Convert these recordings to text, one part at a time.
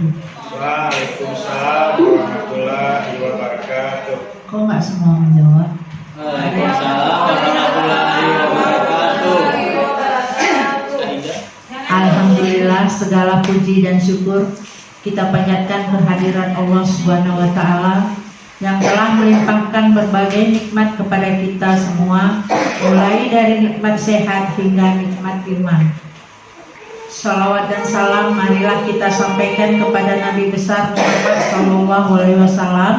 wabarakatuh. Waalaikumsalam warahmatullahi wabarakatuh. Kok nggak semua menjawab? Waalaikumsalam warahmatullahi wabarakatuh. Alhamdulillah, segala puji dan syukur kita panjatkan kehadiran Allah Subhanahu wa Ta'ala yang telah melimpahkan berbagai nikmat kepada kita semua, mulai dari nikmat sehat hingga nikmat iman. Salawat dan salam marilah kita sampaikan kepada Nabi besar Muhammad Sallallahu Alaihi Wasallam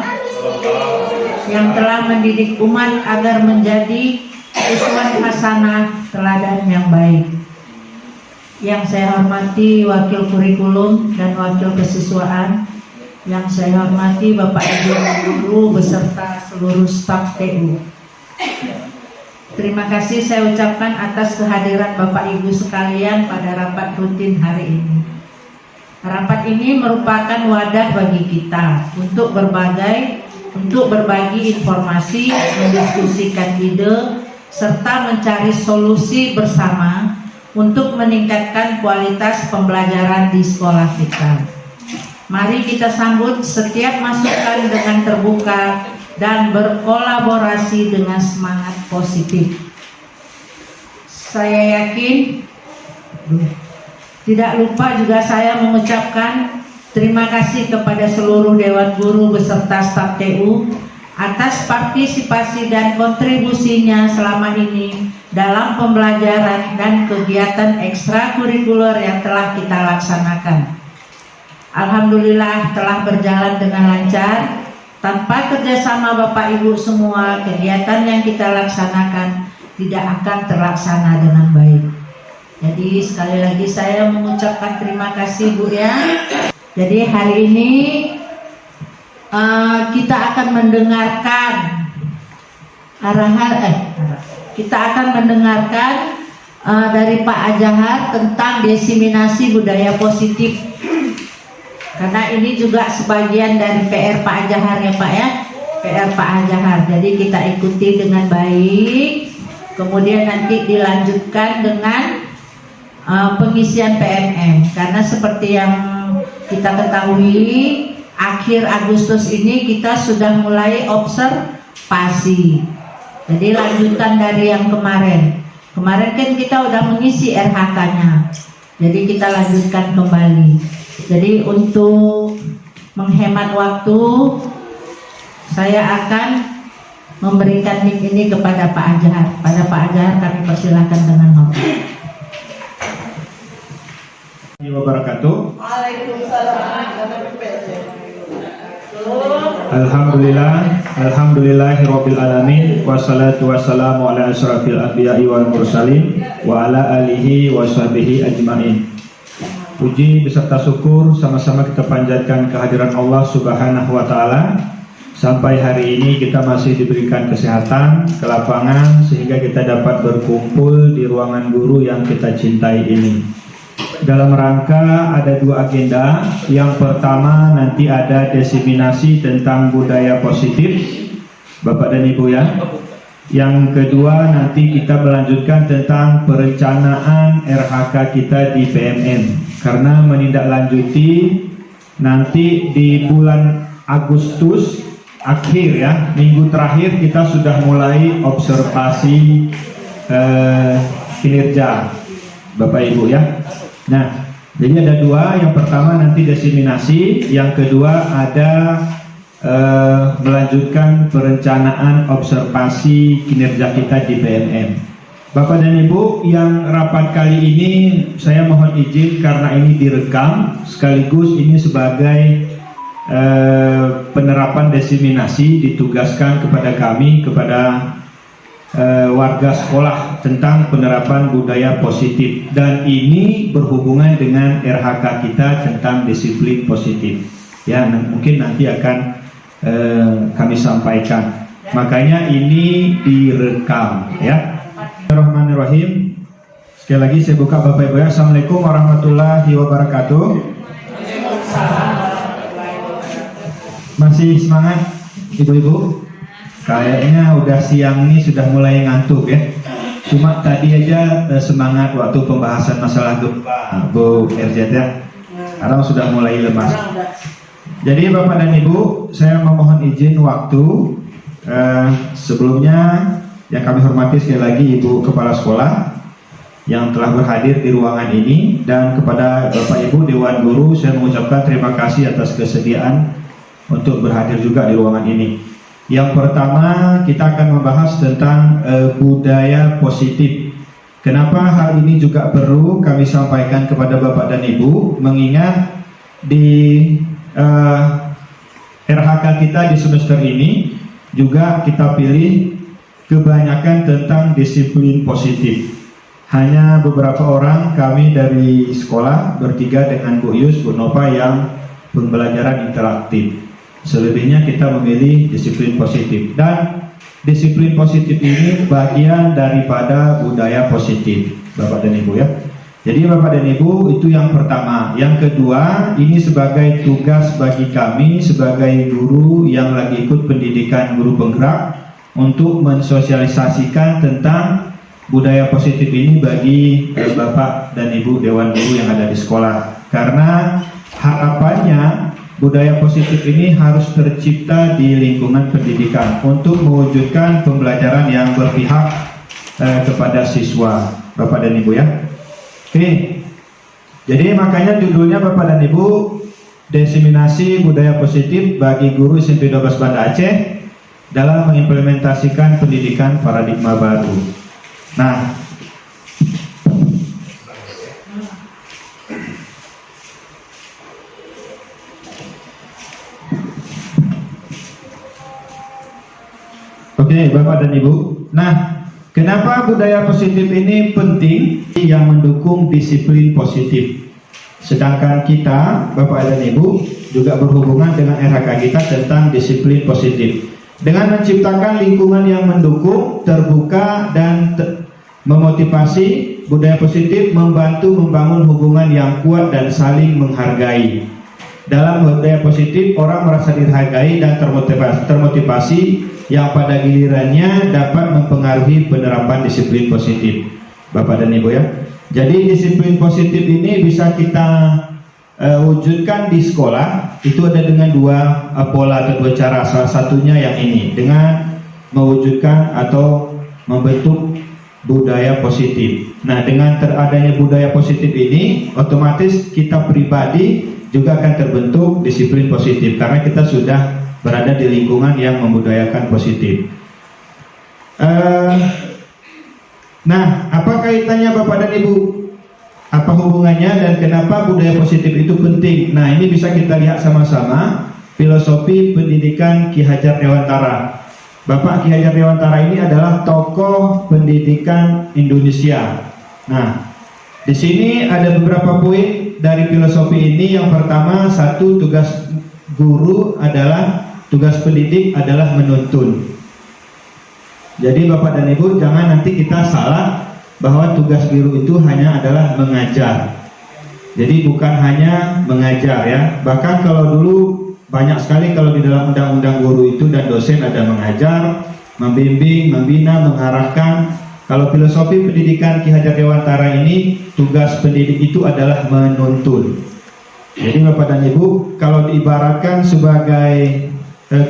yang telah mendidik umat agar menjadi uswah hasanah, teladan yang baik. Yang saya hormati Wakil Kurikulum dan Wakil Kesiswaan, yang saya hormati Bapak Ibu guru beserta seluruh staf TU. Terima kasih saya ucapkan atas kehadiran Bapak Ibu sekalian pada rapat rutin hari ini. Rapat ini merupakan wadah bagi kita untuk berbagi informasi, mendiskusikan ide, serta mencari solusi bersama untuk meningkatkan kualitas pembelajaran di sekolah kita. Mari kita sambut setiap masukan dengan terbuka dan berkolaborasi dengan semangat positif. Saya yakin, tidak lupa juga saya mengucapkan terima kasih kepada seluruh Dewan Guru beserta staf TU atas partisipasi dan kontribusinya selama ini dalam pembelajaran dan kegiatan ekstrakurikuler yang telah kita laksanakan. Alhamdulillah telah berjalan dengan lancar. Tanpa kerjasama Bapak Ibu semua, kegiatan yang kita laksanakan tidak akan terlaksana dengan baik. Jadi sekali lagi saya mengucapkan terima kasih Bu ya. Jadi hari ini kita akan mendengarkan dari Pak Ajahar tentang diseminasi budaya positif. Karena ini juga sebagian dari PR Pak Ajahar ya Pak ya, PR Pak Ajahar. Jadi kita ikuti dengan baik. Kemudian nanti dilanjutkan dengan pengisian PMM. Karena seperti yang kita ketahui, akhir Agustus ini kita sudah mulai observasi. Jadi lanjutan dari yang kemarin. Kemarin kan kita udah mengisi RHK-nya. Jadi kita lanjutkan kembali. Jadi untuk menghemat waktu, saya akan memberikan mic ini kepada Pak Ajahar. Pada Pak Ajahar kami persilahkan dengan hormat. Wabarakatuh. Alhamdulillahirabbil alamin wassalatu wassalamu ala asyrafil anbiya'i wal mursalin wa ala alihi wa sahbihi ajmain. Puji beserta syukur sama-sama kita panjatkan kehadiran Allah Subhanahu wa Ta'ala. Sampai hari ini kita masih diberikan kesehatan, kelapangan, sehingga kita dapat berkumpul di ruangan guru yang kita cintai ini. Dalam rangka ada dua agenda. Yang pertama nanti ada diseminasi tentang budaya positif, Bapak dan Ibu ya. Yang kedua nanti kita melanjutkan tentang perencanaan RHK kita di PMM. Karena menindaklanjuti nanti di bulan Agustus akhir ya, minggu terakhir kita sudah mulai observasi kinerja Bapak Ibu ya. Nah, jadi ada dua. Yang pertama nanti diseminasi, yang kedua ada melanjutkan perencanaan observasi kinerja kita di PMM. Bapak dan Ibu, yang rapat kali ini saya mohon izin karena ini direkam, sekaligus ini sebagai penerapan diseminasi ditugaskan kepada kami, kepada warga sekolah tentang penerapan budaya positif, dan ini berhubungan dengan RHK kita tentang disiplin positif ya. Mungkin nanti akan kami sampaikan, makanya ini direkam ya. Bismillahirrahmanirrahim. Sekali lagi saya buka Bapak Ibu ya. Assalamualaikum warahmatullahi wabarakatuh. Masih semangat Ibu-ibu? Kayaknya udah siang nih sudah mulai ngantuk ya. Cuma tadi aja semangat waktu pembahasan masalah gempa Bu RZ ya. Karena sudah mulai lemas. Jadi Bapak dan Ibu, saya memohon izin waktu. Sebelumnya yang kami hormati sekali lagi Ibu Kepala Sekolah yang telah berhadir di ruangan ini, dan kepada Bapak Ibu Dewan Guru saya mengucapkan terima kasih atas kesediaan untuk berhadir juga di ruangan ini. Yang pertama kita akan membahas tentang budaya positif. Kenapa hal ini juga perlu kami sampaikan kepada Bapak dan Ibu, mengingat di RHK kita di semester ini juga kita pilih kebanyakan tentang disiplin positif. Hanya beberapa orang kami dari sekolah bertiga dengan Bu Yus, Bu Nova yang pembelajaran interaktif. Selebihnya kita memilih disiplin positif, dan disiplin positif ini bagian daripada budaya positif, Bapak dan Ibu ya. Jadi Bapak dan Ibu, itu yang pertama. Yang kedua, ini sebagai tugas bagi kami sebagai guru yang lagi ikut pendidikan guru penggerak untuk mensosialisasikan tentang budaya positif ini bagi Bapak dan Ibu Dewan Guru yang ada di sekolah. Karena harapannya budaya positif ini harus tercipta di lingkungan pendidikan untuk mewujudkan pembelajaran yang berpihak kepada siswa, Bapak dan Ibu ya. Oke. Jadi makanya judulnya Bapak dan Ibu, Diseminasi Budaya Positif bagi Guru SMP 12 Banda Aceh dalam mengimplementasikan pendidikan paradigma baru. Nah, oke Bapak dan Ibu. Nah, kenapa budaya positif ini penting? Yang mendukung disiplin positif. Sedangkan kita, Bapak dan Ibu, juga berhubungan dengan RHK kita tentang disiplin positif. Dengan menciptakan lingkungan yang mendukung, terbuka, dan memotivasi, budaya positif membantu membangun hubungan yang kuat dan saling menghargai. Dalam budaya positif, orang merasa dihargai dan termotivasi yang pada gilirannya dapat mempengaruhi penerapan disiplin positif, Bapak dan Ibu ya. Jadi disiplin positif ini bisa kita wujudkan di sekolah. Itu ada dengan dua pola atau dua cara. Salah satunya yang ini, dengan mewujudkan atau membentuk budaya positif. Nah, dengan teradanya budaya positif ini, otomatis kita pribadi juga akan terbentuk disiplin positif karena kita sudah berada di lingkungan yang membudayakan positif. Nah, apa kaitannya Bapak dan Ibu? Apa hubungannya dan kenapa budaya positif itu penting? Nah, ini bisa kita lihat sama-sama filosofi pendidikan Ki Hajar Dewantara. Bapak Ki Hajar Dewantara ini adalah tokoh pendidikan Indonesia. Nah, di sini ada beberapa poin dari filosofi ini. Yang pertama, satu, tugas guru adalah, tugas pendidik adalah menuntun. Jadi Bapak dan Ibu, jangan nanti kita salah bahwa tugas guru itu hanya adalah mengajar. Jadi bukan hanya mengajar ya. Bahkan kalau dulu banyak sekali kalau di dalam undang-undang guru itu dan dosen ada mengajar, membimbing, membina, mengarahkan. Kalau filosofi pendidikan Ki Hajar Dewantara ini, tugas pendidik itu adalah menuntun. Jadi Bapak dan Ibu, kalau diibaratkan sebagai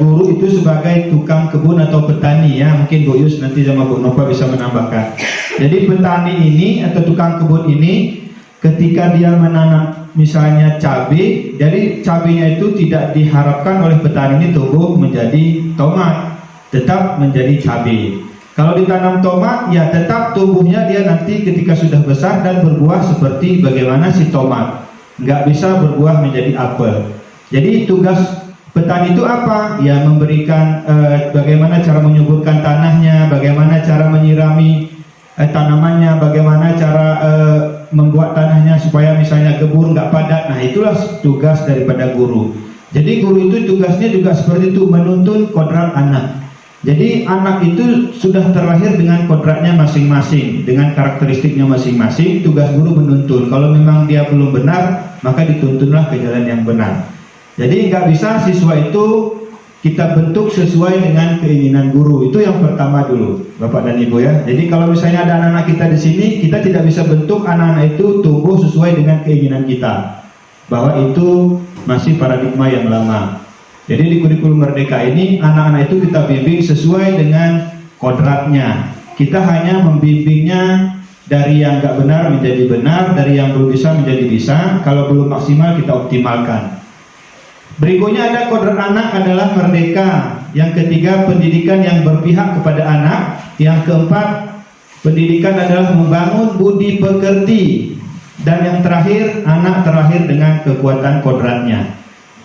guru itu sebagai tukang kebun atau petani ya. Mungkin Bu Yus nanti sama Bu Nova bisa menambahkan. Jadi petani ini atau tukang kebun ini ketika dia menanam misalnya cabai, jadi cabainya itu tidak diharapkan oleh petani ini tumbuh menjadi tomat, tetap menjadi cabai. Kalau ditanam tomat, ya tetap tumbuhnya dia nanti ketika sudah besar dan berbuah seperti bagaimana si tomat, nggak bisa berbuah menjadi apel. Jadi tugas petani itu apa? Ya memberikan bagaimana cara menyuburkan tanahnya, bagaimana cara menyirami tanamannya, bagaimana cara membuat tanahnya supaya misalnya gebur nggak padat. Nah, itulah tugas daripada guru. Jadi guru itu tugasnya juga seperti itu, menuntun kodrat anak. Jadi anak itu sudah terlahir dengan kodratnya masing-masing, dengan karakteristiknya masing-masing. Tugas guru menuntun. Kalau memang dia belum benar, maka dituntunlah ke jalan yang benar. Jadi nggak bisa siswa itu kita bentuk sesuai dengan keinginan guru. Itu yang pertama dulu, Bapak dan Ibu ya. Jadi kalau misalnya ada anak-anak kita di sini, kita tidak bisa bentuk anak-anak itu tumbuh sesuai dengan keinginan kita. bahwa itu masih paradigma yang lama. Jadi di kurikulum Merdeka ini anak-anak itu kita bimbing sesuai dengan kodratnya. Kita hanya membimbingnya dari yang nggak benar menjadi benar, dari yang belum bisa menjadi bisa. Kalau belum maksimal kita optimalkan. Berikutnya ada kodrat anak adalah merdeka. Yang ketiga, pendidikan yang berpihak kepada anak. Yang keempat, pendidikan adalah membangun budi pekerti. Dan yang terakhir, anak terlahir dengan kekuatan kodratnya.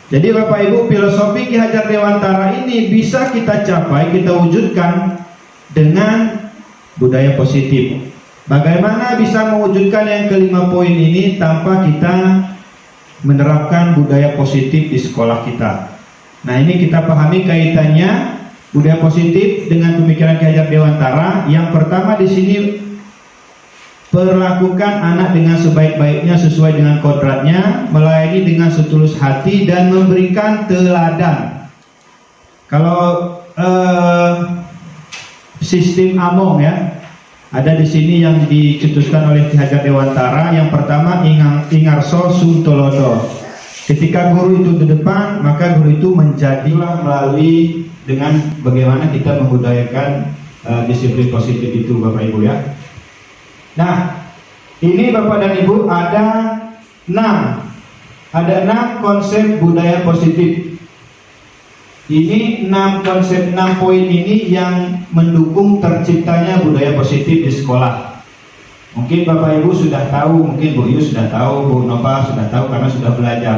Jadi Bapak Ibu, filosofi Ki Hajar Dewantara ini bisa kita capai, kita wujudkan dengan budaya positif. Bagaimana bisa mewujudkan yang kelima poin ini tanpa kita menerapkan budaya positif di sekolah kita? Nah, ini kita pahami kaitannya budaya positif dengan pemikiran Ki Hajar Dewantara. Yang pertama di sini, perlakukan anak dengan sebaik-baiknya sesuai dengan kodratnya, melayani dengan setulus hati dan memberikan teladan. Kalau sistem Among ya, ada di sini yang dicetuskan oleh Ki Hajar Dewantara. Yang pertama, ingarso suntolodo. Ketika guru itu di depan, maka guru itu menjadilah melalui dengan bagaimana kita membudayakan disiplin positif itu, Bapak Ibu ya. Nah, ini Bapak dan Ibu ada 6 konsep budaya positif. Ini 6 konsep, 6 poin ini yang mendukung terciptanya budaya positif di sekolah. Mungkin Bapak Ibu sudah tahu, mungkin Bu Yus sudah tahu, Bu Nova sudah tahu karena sudah belajar.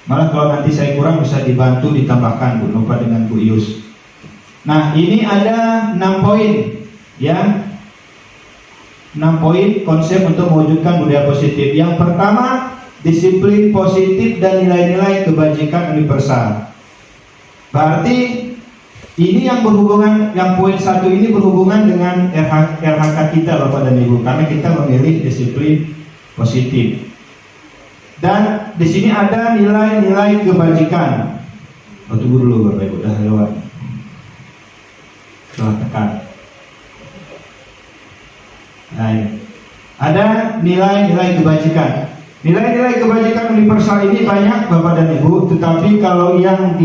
Malah kalau nanti saya kurang bisa dibantu ditambahkan Bu Nova dengan Bu Yus. Nah, ini ada 6 poin ya. 6 poin konsep untuk mewujudkan budaya positif. Yang pertama, disiplin positif dan nilai-nilai kebajikan universal. Berarti ini yang berhubungan, yang poin 1 ini berhubungan dengan RHK kita Bapak dan Ibu, karena kita memilih disiplin positif. Dan di sini ada nilai-nilai kebajikan. Tunggu dulu Bapak Ibu, udah lewat. Salah tekan. Nah, ini. Ada nilai-nilai kebajikan. Nilai-nilai kebajikan universal ini banyak Bapak dan Ibu, tetapi kalau yang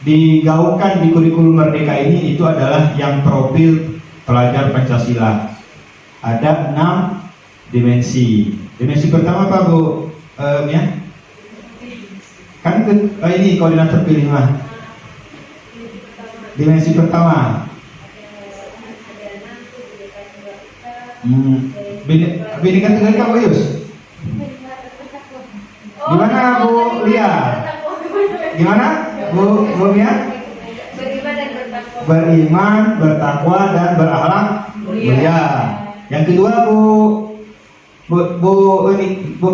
digaungkan di kurikulum Merdeka ini itu adalah yang profil pelajar Pancasila. Ada 6 dimensi. Dimensi pertama apa Bu? Ya? Kan ini koordinator pilih mah. Dimensi pertama. Pendidikan tunggal kamu Yus. Gimana Bu Lia? Gimana Bu Mia? Beriman, bertakwa dan berakhlak mulia. Yang kedua Bu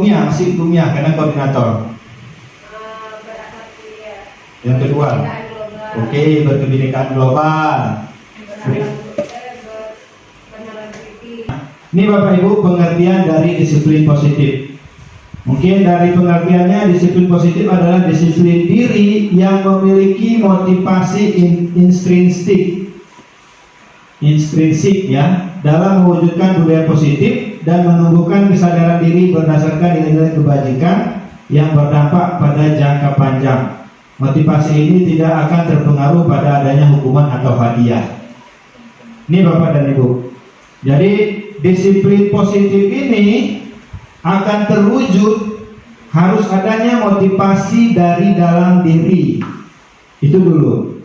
Mia, masih Bu Mia karena koordinator. Yang kedua, oke, berkebinekaan global. Ini Bapak Ibu pengertian dari disiplin positif. Mungkin dari pengertiannya, disiplin positif adalah disiplin diri yang memiliki motivasi intrinsik ya, dalam mewujudkan budaya positif dan menumbuhkan kesadaran diri berdasarkan nilai-nilai kebajikan yang berdampak pada jangka panjang. Motivasi ini tidak akan terpengaruh pada adanya hukuman atau hadiah. Ini Bapak dan Ibu. Jadi disiplin positif ini akan terwujud harus adanya motivasi dari dalam diri. Itu dulu.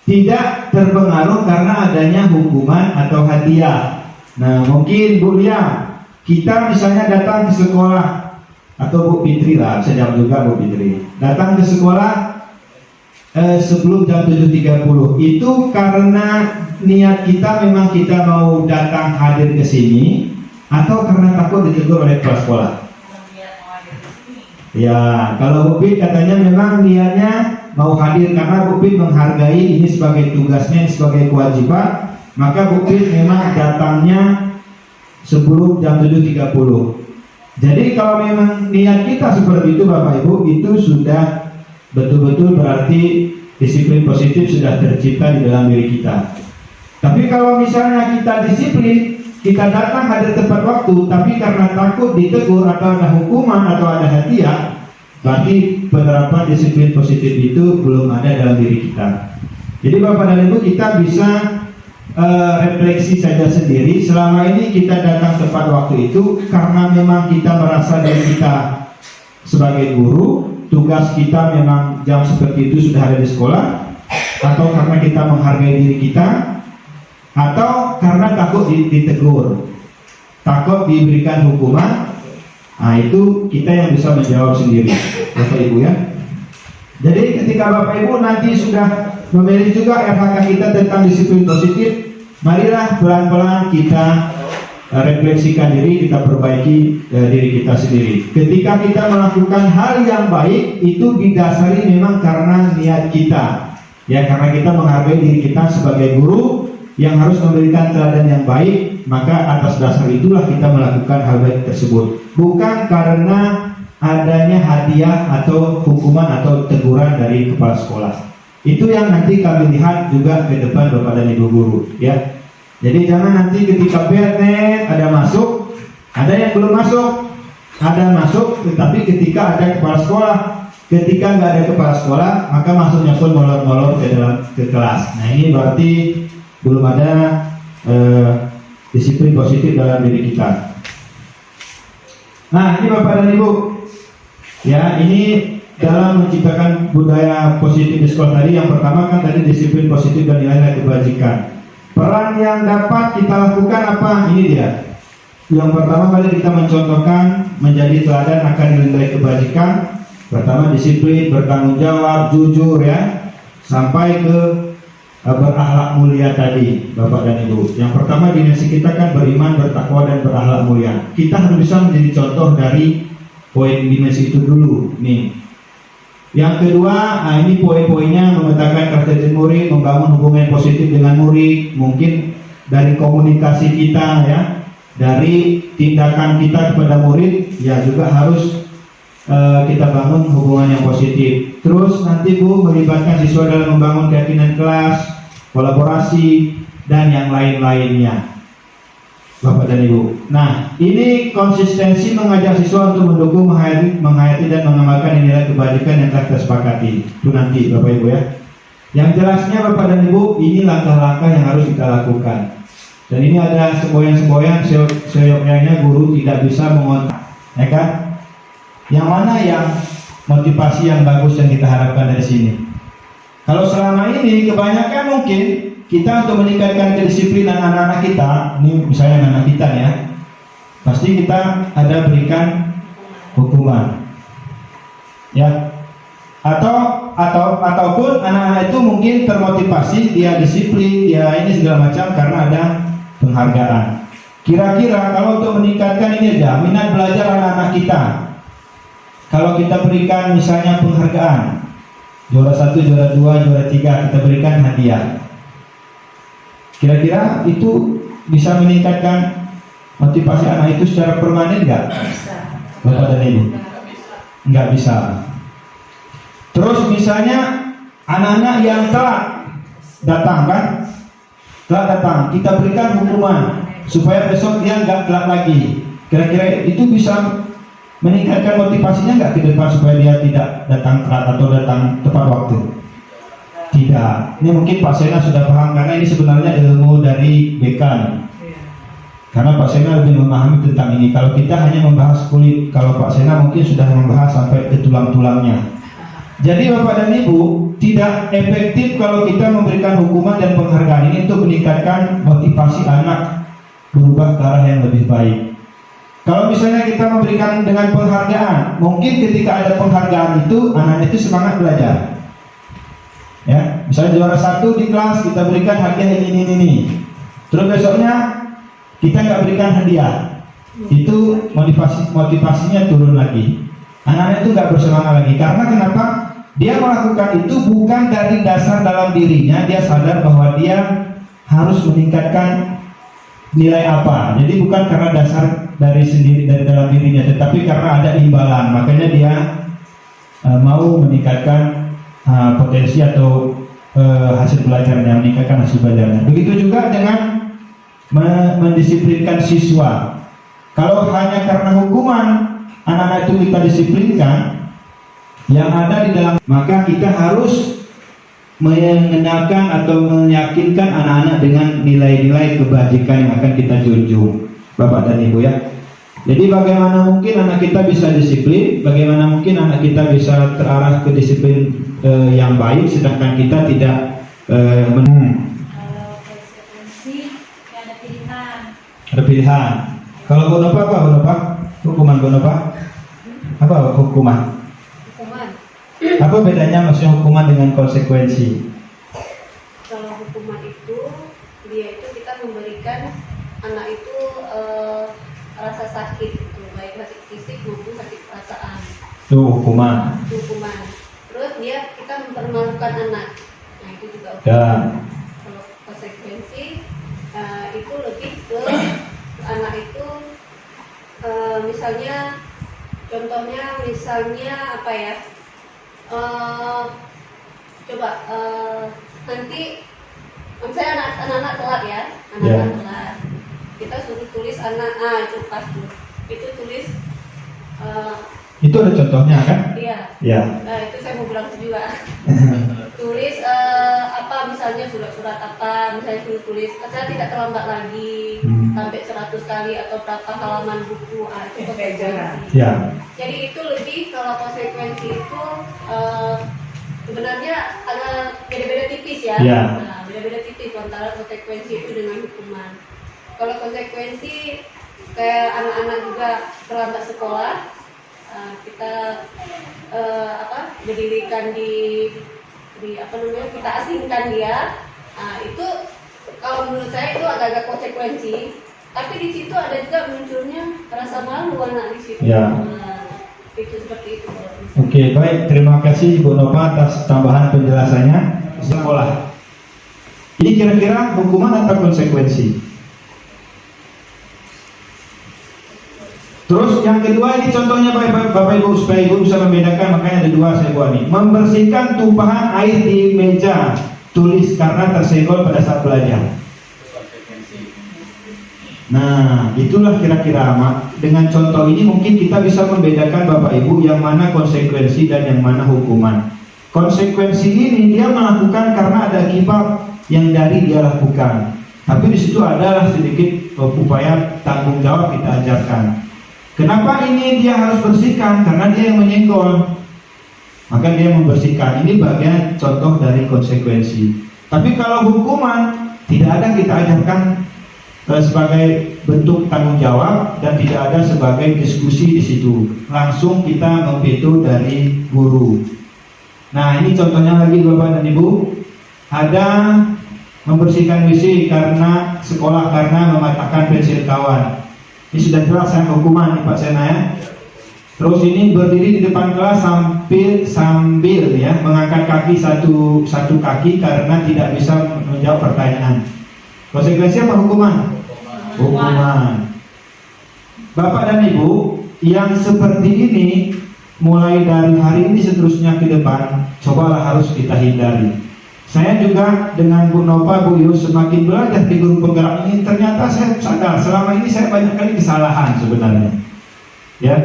Tidak terpengaruh karena adanya hukuman atau hadiah. Nah, mungkin Bu Lia, kita misalnya datang ke sekolah, atau Bu Fitri lah, saya jawab juga Bu Fitri. Datang ke sekolah sebelum jam 7.30. Itu karena niat kita memang kita mau datang hadir ke sini, atau karena takut ditegur oleh kepala sekolah? Ya, kalau Bu Fit katanya memang niatnya mau hadir karena Bu Fit menghargai ini sebagai tugasnya, ini sebagai kewajiban, maka Bu Fit memang datangnya sebelum jam 7.30. Jadi kalau memang niat kita seperti itu Bapak Ibu, itu sudah betul-betul berarti disiplin positif sudah tercipta di dalam diri kita. Tapi kalau misalnya kita disiplin kita datang hadir tepat waktu, tapi karena takut ditegur atau ada hukuman atau ada hadiah, berarti penerapan disiplin positif itu belum ada dalam diri kita. Jadi Bapak dan Ibu, kita bisa refleksi saja sendiri. Selama ini kita datang tepat waktu itu karena memang kita merasa diri kita sebagai guru, tugas kita memang jam seperti itu sudah ada di sekolah, atau karena kita menghargai diri kita, atau karena takut ditegur, takut diberikan hukuman. Nah, itu kita yang bisa menjawab sendiri, Bapak Ibu ya. Jadi ketika Bapak Ibu nanti sudah memilih juga RHK kita tentang disiplin positif, marilah pelan-pelan kita refleksikan diri, kita perbaiki diri kita sendiri. Ketika kita melakukan hal yang baik, itu didasari memang karena niat kita, ya, karena kita menghargai diri kita sebagai guru yang harus memberikan teladan yang baik, maka atas dasar itulah kita melakukan hal baik tersebut, bukan karena adanya hadiah atau hukuman atau teguran dari kepala sekolah. Itu yang nanti kami lihat juga ke depan Bapak dan Ibu guru, ya. Jadi jangan nanti ketika PNN ada masuk, ada yang belum masuk, ada masuk, tetapi ketika ada kepala sekolah, ketika nggak ada kepala sekolah, maka masuknya pun molor-molor ke kelas. Nah, ini berarti belum ada disiplin positif dalam diri kita. Nah, ini Bapak dan Ibu, ya, ini dalam menciptakan budaya positif di sekolah tadi, yang pertama kan tadi disiplin positif dan nilai-nilai kebajikan. Peran yang dapat kita lakukan apa? Ini dia. Yang pertama kali kita mencontohkan menjadi teladan akan nilai kebajikan. Pertama disiplin, bertanggung jawab, jujur, ya, sampai ke berakhlak mulia tadi, Bapak dan Ibu. Yang pertama dimensi kita kan beriman, bertakwa, dan berakhlak mulia. Kita harus bisa menjadi contoh dari poin dimensi itu dulu, nih. Yang kedua, ini poin-poinnya: memetakan karakter murid, membangun hubungan positif dengan murid, mungkin dari komunikasi kita, ya, dari tindakan kita kepada murid, ya, juga harus kita bangun hubungan yang positif. Terus nanti Bu, melibatkan siswa dalam membangun keyakinan kelas, kolaborasi, dan yang lain-lainnya, Bapak dan Ibu. Nah, ini konsistensi mengajak siswa untuk mendukung, menghayati dan mengamalkan nilai kebajikan yang telah tersepakati. Itu nanti Bapak Ibu ya. Yang jelasnya Bapak dan Ibu, ini langkah-langkah yang harus kita lakukan. Dan ini ada semboyan-semboyan, seyogyanya guru tidak bisa mengontak, ya kan? Yang mana yang motivasi yang bagus yang kita harapkan dari sini? Kalau selama ini kebanyakan mungkin kita untuk meningkatkan kedisiplinan anak-anak kita, ini misalnya anak kita ya, pasti kita ada berikan hukuman, ya, ataupun anak-anak itu mungkin termotivasi, dia disiplin, dia ini segala macam karena ada penghargaan. Kira-kira kalau untuk meningkatkan ini aja minat belajar anak-anak kita, kalau kita berikan misalnya penghargaan, juara 1, juara 2, juara 3, kita berikan hadiah, kira-kira itu bisa meningkatkan motivasi anak itu secara permanen nggak? Bapak dan Ibu? Nggak bisa. Terus misalnya anak-anak yang telat datang kan? Telat datang, kita berikan hukuman supaya besok dia nggak telat lagi. Kira-kira itu bisa meningkatkan motivasinya nggak ke depan supaya dia tidak datang telat atau datang tepat waktu? Tidak. Ini mungkin Pak Sena sudah paham karena ini sebenarnya ilmu dari BK. Karena Pak Sena lebih memahami tentang ini. Kalau kita hanya membahas kulit, kalau Pak Sena mungkin sudah membahas sampai ke tulang-tulangnya. Jadi Bapak dan Ibu, tidak efektif kalau kita memberikan hukuman dan penghargaan ini untuk meningkatkan motivasi anak berubah ke arah yang lebih baik. Kalau misalnya kita memberikan dengan penghargaan, mungkin ketika ada penghargaan itu anak itu semangat belajar. Ya, misalnya juara 1 di kelas kita berikan hadiah ini. Terus besoknya kita nggak berikan hadiah, itu motivasinya turun lagi. Anak-anak itu nggak bersemangat lagi. Karena kenapa? Dia melakukan itu bukan dari dasar dalam dirinya, dia sadar bahwa dia harus meningkatkan nilai apa. Jadi bukan karena dasar dari dalam dirinya, tetapi karena ada imbalan. Makanya dia mau meningkatkan potensi atau hasil belajarnya, meningkatkan hasil belajarnya. Begitu juga dengan mendisiplinkan siswa. Kalau hanya karena hukuman anak-anak itu kita disiplinkan, yang ada di dalam, maka kita harus mengenalkan atau meyakinkan anak-anak dengan nilai-nilai kebajikan yang akan kita junjung, Bapak dan Ibu ya. Jadi bagaimana mungkin anak kita bisa disiplin, bagaimana mungkin anak kita bisa terarah ke disiplin yang baik, sedangkan kita tidak konsekuensi ada pilihan. ada pilihan. Kalau bonopa apa bonopa? Hukuman bonopa? Apa hukuman? Hukuman. Apa bedanya maksudnya hukuman dengan konsekuensi? Kalau hukuman itu dia itu kita memberikan anak itu rasa sakit gitu, baik sakit fisik maupun sakit perasaan. Itu hukuman. Itu hukuman. Terus dia kita mempermalukan anak. Nah itu juga hukuman. Ya. Kalau konsekuensi itu lebih ke anak itu misalnya contohnya apa ya, coba nanti misalnya anak-anak telat ya, anak-anak telat, kita suruh tulis anak itu pas tuh, itu tulis Itu ada contohnya kan? iya. Ya. Nah itu saya mau bilang itu juga. Tulis apa misalnya surat-surat apa, misalnya suruh tulis saya tidak terlambat lagi sampai 100 kali atau berapa halaman buku, itu konsekuensi. Ya. Jadi itu lebih, kalau konsekuensi itu sebenarnya ada beda-beda tipis ya. Ya. Nah, beda-beda tipis antara konsekuensi itu dengan hukuman. Kalau konsekuensi kayak anak-anak juga terlambat sekolah, kita didirikan di apa namanya, kita asingkan dia. Itu kalau menurut saya itu agak-agak konsekuensi, tapi di situ ada juga munculnya rasa malu anak di situ. Ya. Itu seperti itu. Oke, baik. Terima kasih Ibu Nova atas tambahan penjelasannya. Sekolah. Ini kira-kira hukuman atau konsekuensi? Terus yang kedua, ini contohnya Bapak Ibu, supaya Ibu bisa membedakan, makanya ada dua saya buat nih. Membersihkan tumpahan air di meja tulis karena tersenggol pada saat belajar. Nah, itulah kira-kira dengan contoh ini mungkin kita bisa membedakan Bapak Ibu yang mana konsekuensi dan yang mana hukuman. Konsekuensi ini dia melakukan karena ada akibat yang dari dia lakukan. Tapi di situ adalah sedikit upaya tanggung jawab kita ajarkan. Kenapa ini dia harus bersihkan? Karena dia yang menyenggol, maka dia membersihkan. Ini bagian contoh dari konsekuensi. Tapi kalau hukuman, tidak ada kita ajarkan sebagai bentuk tanggung jawab dan tidak ada sebagai diskusi di situ. Langsung kita memveto dari guru. Nah, ini contohnya lagi Bapak dan Ibu. Ada membersihkan WC karena sekolah karena mematahkan pensil kawan. Ini sudah jelas yang hukuman nih Pak Sena ya. Terus ini berdiri di depan kelas sambil ya mengangkat kaki satu kaki karena tidak bisa menjawab pertanyaan. Konsekuensi apa hukuman? Hukuman. Bapak dan Ibu, yang seperti ini mulai dari hari ini seterusnya ke depan, cobalah harus kita hindari. Saya juga dengan Bu Nova, Bu Yus semakin belajar di guru penggerak ini, ternyata saya sadar selama ini saya banyak kali kesalahan sebenarnya. Ya,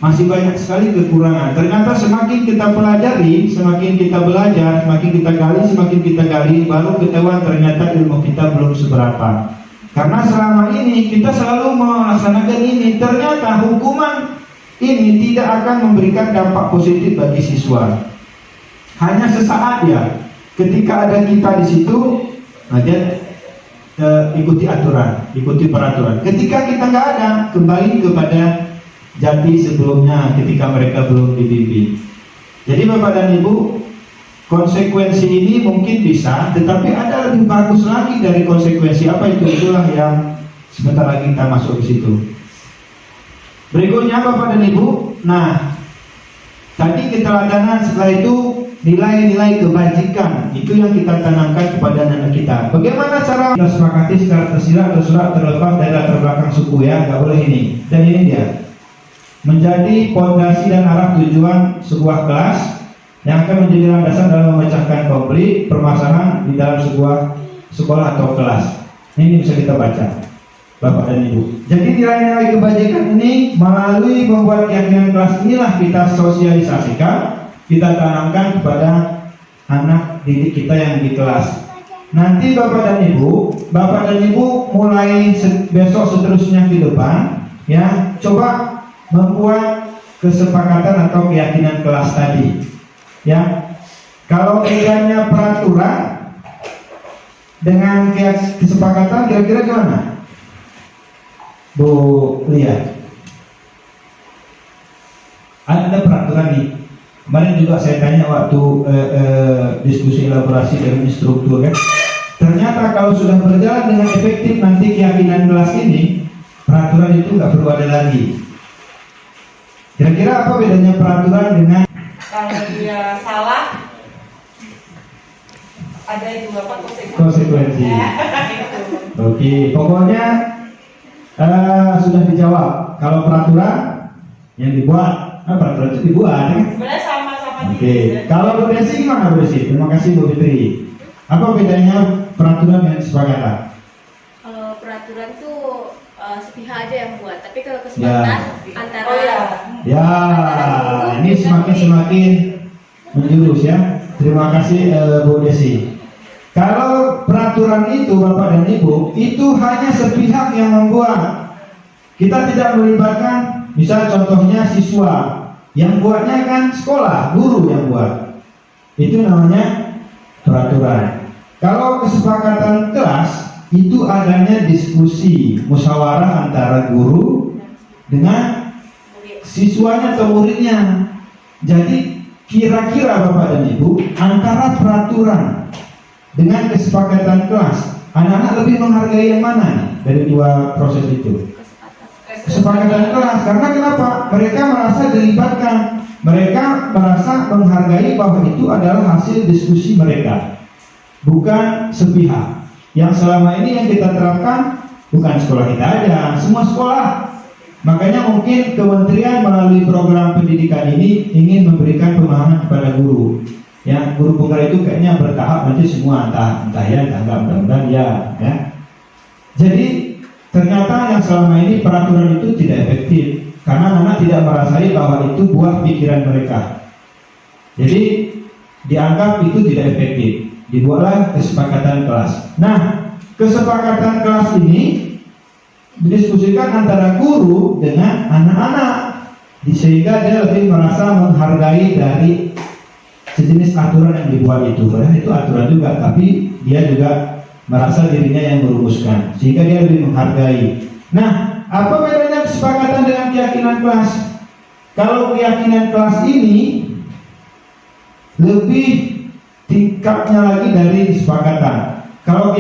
masih banyak sekali kekurangan. Ternyata semakin kita pelajari, semakin kita belajar, semakin kita gali, baru ketahuan ternyata ilmu kita belum seberapa. Karena selama ini kita selalu melaksanakan ini, ternyata hukuman ini tidak akan memberikan dampak positif bagi siswa. Hanya sesaat ya. Ketika ada kita di situ, aja ikuti aturan, ikuti peraturan. Ketika kita nggak ada, kembali kepada jati sebelumnya ketika mereka belum dibimbing. Jadi Bapak dan Ibu, konsekuensi ini mungkin bisa, tetapi ada lebih bagus lagi dari konsekuensi. Apa itu? Itulah yang sebentar lagi kita masuk ke situ. Berikutnya Bapak dan Ibu, nah tadi keteladanan, setelah itu nilai-nilai kebajikan, itu yang kita tanamkan kepada anak kita. Bagaimana cara kita sepakati secara tersirat atau surat terlepas dari latar belakang suku ya, nggak boleh ini. Dan ini dia menjadi fondasi dan arah tujuan sebuah kelas yang akan menjadi landasan dalam memecahkan konflik permasalahan di dalam sebuah sekolah atau kelas. Ini bisa kita baca, Bapak dan Ibu. Jadi nilai-nilai kebajikan ini melalui membuat keyakinan kelas inilah kita sosialisasikan, kita tanamkan kepada anak didik kita yang di kelas. Nanti Bapak dan Ibu mulai besok seterusnya ke depan, ya, coba membuat kesepakatan atau keyakinan kelas tadi, ya. Kalau bedanya peraturan dengan kesepakatan kira-kira gimana, Bu Lia? Ada peraturan nih. Kemarin juga saya tanya waktu diskusi elaborasi dengan instruktur, kan. Ternyata kalau sudah berjalan dengan efektif nanti keyakinan kelas ini, peraturan itu nggak perlu ada lagi. Kira-kira apa bedanya peraturan dengan? Kalau dia salah, ada dua konsekuensi. Oke, pokoknya sudah dijawab. Kalau peraturan yang dibuat, peraturan itu dibuat, kan? Sebenarnya sama-sama. Oke, kalau Bu Desi gimana Bu Desi? Terima kasih Bu Fitri. Apa bedanya peraturan dan kesepakatan? Kalau peraturan tuh sepihak aja yang buat, tapi kalau kesepakatan antara Ya, ini semakin menjurus, ya. Terima kasih Bu Desi. Kalau peraturan itu Bapak dan Ibu, itu hanya sepihak yang membuat. Kita tidak melibatkan, misal contohnya siswa. Yang buatnya kan sekolah, guru yang buat. Itu namanya peraturan. Kalau kesepakatan kelas, itu adanya diskusi, musyawarah antara guru dengan siswanya atau muridnya. Jadi kira-kira Bapak dan Ibu, antara peraturan dengan kesepakatan kelas, anak-anak lebih menghargai yang mana nih dari dua proses itu? Kesepakatan kelas. Karena kenapa? Mereka merasa dilibatkan, mereka merasa menghargai bahwa itu adalah hasil diskusi mereka, bukan sepihak. Yang selama ini yang kita terapkan bukan sekolah kita aja, semua sekolah. Makanya mungkin kementerian melalui program pendidikan ini ingin memberikan pemahaman kepada guru. Ya, guru penggerak itu kayaknya bertahap, nanti semua entah ya, entah mudah-mudahan ya. Jadi ternyata yang selama ini peraturan itu tidak efektif karena anak tidak merasai bahwa itu buah pikiran mereka. Jadi dianggap itu tidak efektif. Dibuatlah kesepakatan kelas. Nah, kesepakatan kelas ini didiskusikan antara guru dengan anak-anak, sehingga dia lebih merasa menghargai dari sejenis aturan yang dibuat itu. Padahal itu aturan juga, tapi dia juga merasa dirinya yang merumuskan, sehingga dia lebih menghargai. Nah, apa bedanya kesepakatan dengan keyakinan kelas? Kalau keyakinan kelas ini lebih tingkatnya lagi dari kesepakatan. Kalau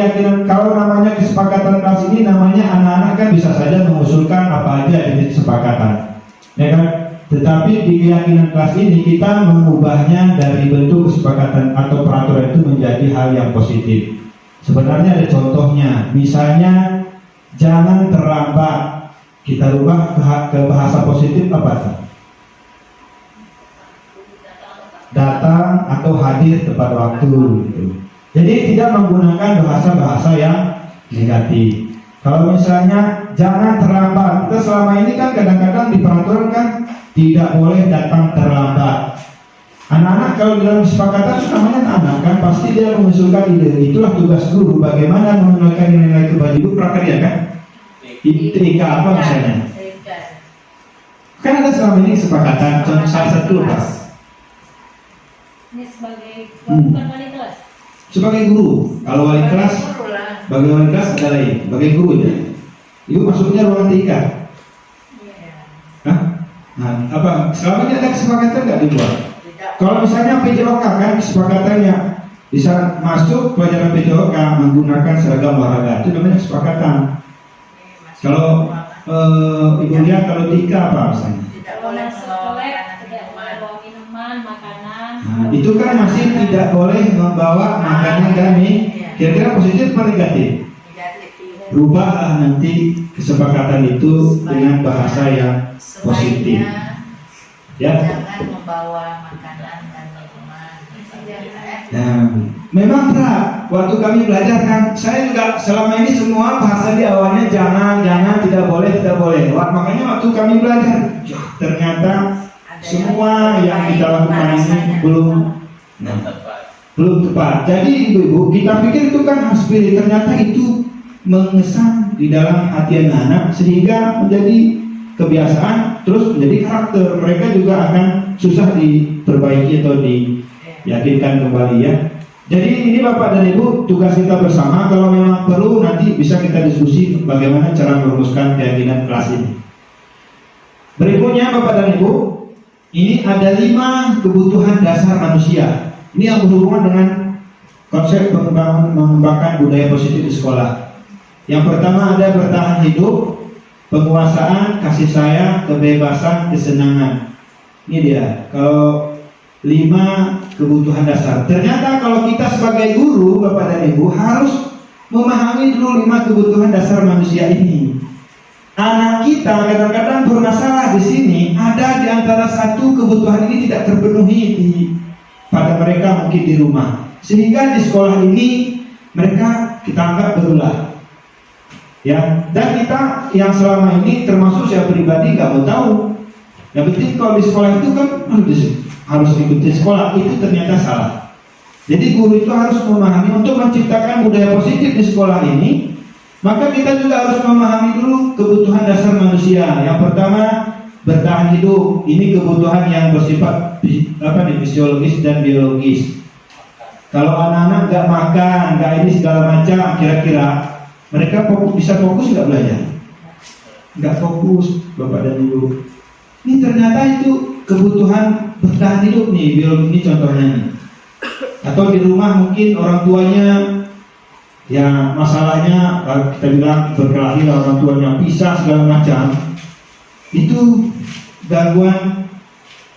namanya kesepakatan kelas ini, namanya anak-anak kan bisa saja mengusulkan apa aja dari kesepakatan, ya kan? Tetapi di keyakinan kelas ini kita mengubahnya dari bentuk kesepakatan atau peraturan itu menjadi hal yang positif. Sebenarnya ada contohnya, misalnya jangan terlambat. Kita rubah ke bahasa positif apa? Datang atau hadir tepat waktu, gitu. Jadi tidak menggunakan bahasa-bahasa yang negatif. Kalau misalnya jangan terlambat, kita selama ini kan kadang-kadang di peraturan kan tidak boleh datang terlambat. Anak-anak kalau dalam kesepakatan itu namanya anak kan pasti dia mengusulkan ide. Itulah tugas guru, bagaimana mengenalkan nilai kebajikan prakarya kan? ITK apa misalnya? Kan ada selama ini kesepakatan. Contoh salah satu apa? Ini sebagai bukan wali kelas. Sebagai guru, kalau wali kelas, bagi wali kelas ada lain, bagi guru ya. Ibu masuknya ruang tingkat. Hah? Nah, apa? Selama ini ada kesepakatan nggak dibuat? Kalau misalnya PJOK kan kesepakatannya bisa masuk pelajaran PJOK menggunakan seragam olahraga, itu namanya kesepakatan. Kalau Ibu lihat kalau Tika apa misalnya? Tidak boleh sekolah, tidak boleh bawa minuman, makanan. Nah, itu kan masih tidak boleh membawa makanan dan kira-kira positif atau negatif? Rubahlah nanti kesepakatan itu dengan bahasa yang positif. Ya. Jangan membawa makanan dan minuman. Nah, memang berat waktu kami belajar kan. Saya juga selama ini semua bahasa di awalnya jangan, tidak boleh. Makanya waktu kami belajar, ternyata semua yang kita lakukan ini belum tepat. Jadi ibu-ibu, kita pikir itu kan spirit, ternyata itu mengesan di dalam hati anak-anak sehingga menjadi kebiasaan, terus menjadi karakter. Mereka juga akan susah diperbaiki atau diyakinkan kembali ya. Jadi ini Bapak dan Ibu, tugas kita bersama. Kalau memang perlu nanti bisa kita diskusi bagaimana cara merumuskan keyakinan kelas ini. Berikutnya Bapak dan Ibu, ini ada 5 kebutuhan dasar manusia. Ini yang berhubungan dengan konsep mengembangkan budaya positif di sekolah. Yang pertama ada bertahan hidup, penguasaan, kasih sayang, kebebasan, kesenangan. Ini dia. Kalau 5 kebutuhan dasar. Ternyata kalau kita sebagai guru, Bapak dan Ibu, harus memahami dulu 5 kebutuhan dasar manusia ini. Anak kita kadang-kadang bermasalah di sini. Ada di antara satu kebutuhan ini tidak terpenuhi pada mereka mungkin di rumah. Sehingga di sekolah ini mereka kita anggap berulah. Ya, dan kita yang selama ini termasuk saya pribadi nggak mau tahu. Yang penting kalau di sekolah itu kan harus ikuti sekolah, itu ternyata salah. Jadi guru itu harus memahami untuk menciptakan budaya positif di sekolah ini, maka kita juga harus memahami dulu kebutuhan dasar manusia. Yang pertama bertahan hidup. Ini kebutuhan yang bersifat fisiologis dan biologis. Kalau anak-anak nggak makan, nggak ini segala macam, kira-kira mereka bisa fokus nggak belajar? Nggak fokus, Bapak dan Ibu. Ini ternyata itu kebutuhan bertahan hidup nih, biologi ini contohnya nih. Atau di rumah mungkin orang tuanya ya masalahnya kita bilang berkelahi, orang tuanya pisah segala macam. Itu gangguan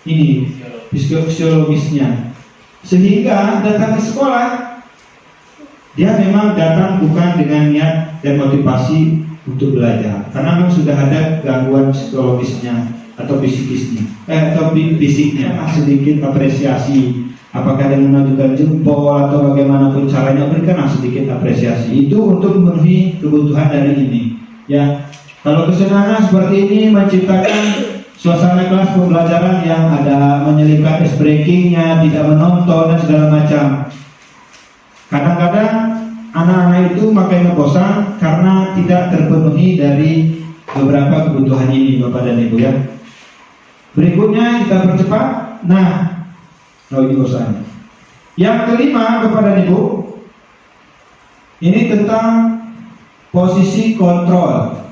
ini fisiologisnya. Sehingga datang ke sekolah, dia memang datang bukan dengan niat dan motivasi untuk belajar, karena memang sudah ada gangguan psikologisnya atau fisikisnya, atau fisiknya. Sedikit apresiasi, apakah dengan menunjukkan jempol atau bagaimanapun caranya, berikanlah sedikit apresiasi. Itu untuk memenuhi kebutuhan dari ini. Ya, kalau kesenangan seperti ini menciptakan suasana kelas pembelajaran yang ada menyelipkan ice breakingnya, tidak menonton dan segala macam. Kadang-kadang anak-anak itu makanya bosan karena tidak terpenuhi dari beberapa kebutuhan ini, Bapak dan Ibu ya. Berikutnya kita percepat. Ini bosan. Yang kelima, Bapak dan Ibu, ini tentang posisi kontrol.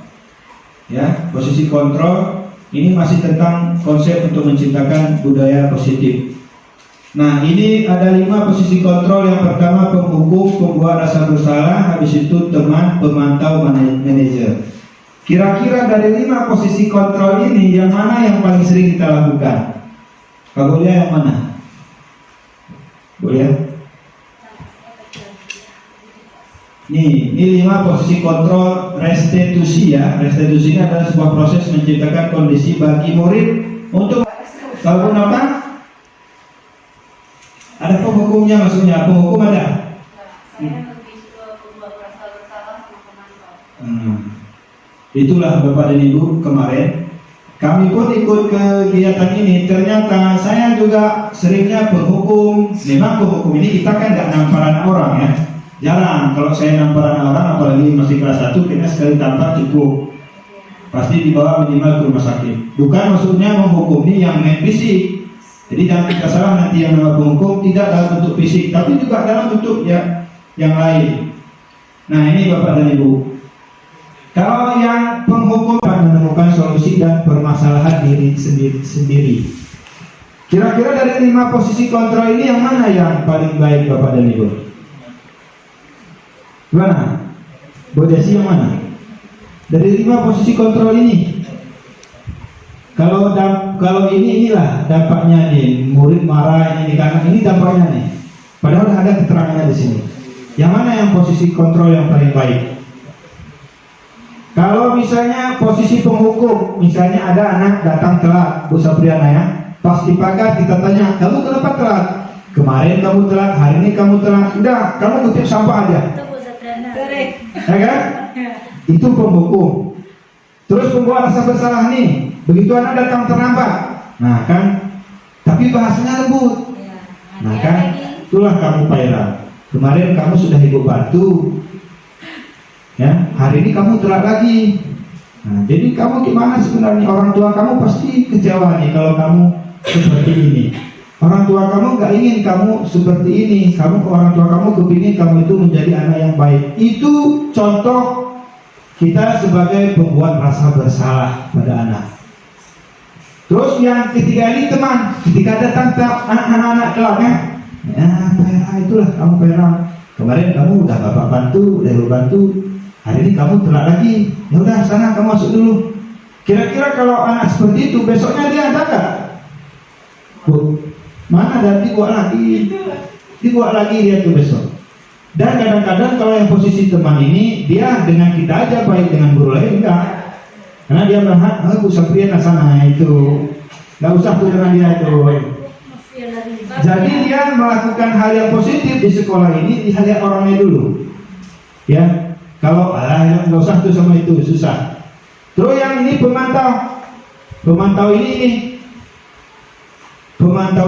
Ya, posisi kontrol ini masih tentang konsep untuk menciptakan budaya positif. Nah, ini ada 5 posisi kontrol. Yang pertama penghukum, pembuat rasa bersalah, habis itu teman, pemantau, manajer. Kira-kira dari 5 posisi kontrol ini, yang mana yang paling sering kita lakukan? Pak Bulia yang mana? Bulia? Ini 5 posisi kontrol restitusi ya. Restitusi ini adalah sebuah proses menciptakan kondisi bagi murid untuk walaupun apa? Ada penghukumnya maksudnya, penghukum ada? Itulah Bapak dan Ibu, kemarin kami pun ikut kegiatan ini. Ternyata saya juga seringnya penghukum. Memang penghukum ini kita kan nggak namparan orang ya, jarang. Kalau saya namparan orang, apalagi masih kelas 1, kita sekali tampar cukup, pasti dibawa minimal ke rumah sakit. Bukan maksudnya menghukumi yang main fisik. Jadi jangan kita salah, nanti yang nama penghukum tidak dalam bentuk fisik, tapi juga dalam bentuk yang lain. Nah ini Bapak dan Ibu, kalau yang penghukum akan menemukan solusi dan permasalahan diri sendiri. Kira-kira dari 5 posisi kontrol ini yang mana yang paling baik Bapak dan Ibu? Gimana? Bu Desi yang mana? Dari 5 posisi kontrol ini, kalau inilah dampaknya nih, murid marah ini karena ini dampaknya nih. Padahal ada keterangannya di sini. Yang mana yang posisi kontrol yang paling baik? Kalau misalnya posisi penghukum, misalnya ada anak datang telat, Bu Sapriana ya, pas di pagar kita tanya, kamu kenapa telat? Kemarin kamu telat, hari ini kamu telat. Udah, kamu kutip sampah aja. Ya kan? Itu pembuku. Terus pembawa rasa bersalah nih. Begitu anak datang terlambat. Nah kan, tapi bahasanya lembut. Nah kan, itulah kamu Paira. Kemarin kamu sudah ibu bantu. Ya, hari ini kamu telat lagi. Nah, jadi kamu gimana sebenarnya? Orang tua kamu pasti kecewa nih kalau kamu seperti ini. Orang tua kamu gak ingin kamu seperti ini. Orang tua kamu kepingin kamu itu menjadi anak yang baik. Itu contoh kita sebagai pembuat rasa bersalah pada anak. Terus yang ketiga ini teman. Ketika datang anak-anak telat ya, Pera itulah kamu Pera. Kemarin kamu udah bapak bantu, udah ibu bantu. Hari ini kamu telat lagi. Ya udah sana kamu masuk dulu. Kira-kira kalau anak seperti itu besoknya dia ada gak? Bu, mana dan dibuat lagi dia tuh besok. Dan kadang-kadang kalau yang posisi teman ini dia dengan kita aja baik, dengan guru lain enggak. Karena dia berhak, aku Sapriana sana itu nggak usah tuh dengan dia itu. Jadi dia melakukan hal yang positif di sekolah ini, dilihat orangnya dulu. Ya, kalau nggak usah tuh sama itu susah. Terus yang ini pemantau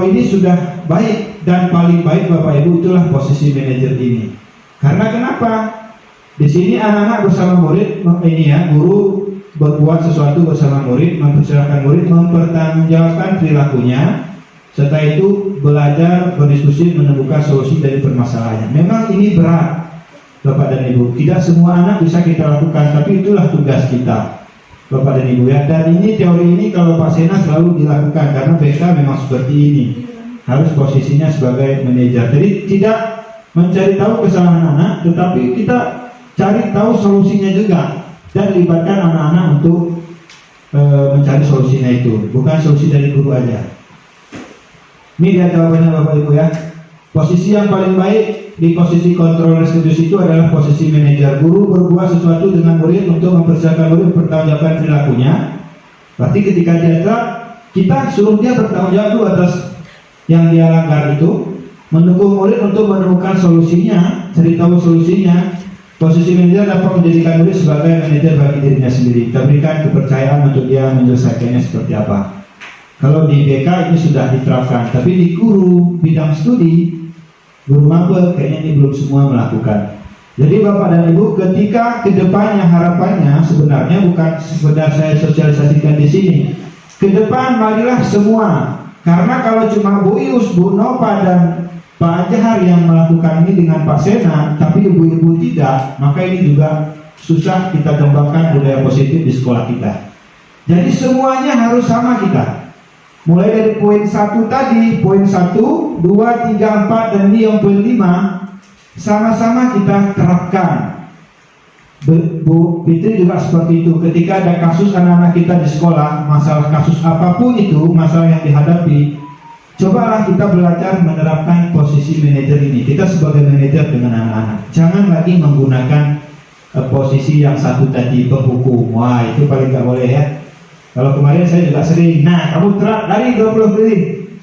ini sudah baik dan paling baik Bapak Ibu, itulah posisi manajer ini. Karena kenapa? Di sini anak-anak bersama murid ini ya, guru berbuat sesuatu bersama murid, mempersilahkan murid mempertanggungjawabkan perilakunya, serta itu belajar berdiskusi menemukan solusi dari permasalahannya. Memang ini berat Bapak dan Ibu, tidak semua anak bisa kita lakukan, tapi itulah tugas kita Bapak dan Ibu ya. Dan ini teori ini kalau Pak Sena selalu dilakukan karena BK memang seperti ini, harus posisinya sebagai manajer. Jadi tidak mencari tahu kesalahan anak, tetapi kita cari tahu solusinya juga dan libatkan anak-anak untuk mencari solusinya itu, bukan solusi dari guru aja. Ini dia jawabannya Bapak Ibu ya. Posisi yang paling baik di posisi kontrol restitusi itu adalah posisi manajer. Guru berbuat sesuatu dengan murid untuk mempersiapkan murid bertanggung jawabkan perilakunya. Berarti ketika dia telat, kita suruh dia bertanggung jawab dulu atas yang dia langgar itu, mendukung murid untuk menemukan solusinya, cari tahu solusinya. Posisi manajer dapat menjadikan murid sebagai manajer bagi dirinya sendiri. Kita berikan kepercayaan untuk dia menyelesaikannya seperti apa. Kalau di BK ini sudah diterapkan, tapi di guru bidang studi, guru maba kayaknya ini belum semua melakukan. Jadi Bapak dan Ibu, ketika kedepannya harapannya sebenarnya bukan sekedar saya sosialisasikan di sini. Kedepan marilah semua, karena kalau cuma Bu Ius, Bu Nova dan Pak Jahar yang melakukan ini dengan Pak Sena, tapi ibu-ibu tidak, maka ini juga susah kita kembangkan budaya positif di sekolah kita. Jadi semuanya harus sama kita. Mulai dari poin 1 tadi, poin 1, 2, 3, 4, dan ini yang poin 5, sama-sama kita terapkan. Bu Fitri juga seperti itu. Ketika ada kasus anak-anak kita di sekolah, masalah kasus apapun itu, masalah yang dihadapi, cobalah kita belajar menerapkan posisi manajer ini. Kita sebagai manajer dengan anak-anak, jangan lagi menggunakan posisi yang satu tadi, penghukum. Wah, itu paling gak boleh ya. Kalau kemarin saya juga sering, nah kamu telat dari 20 menit.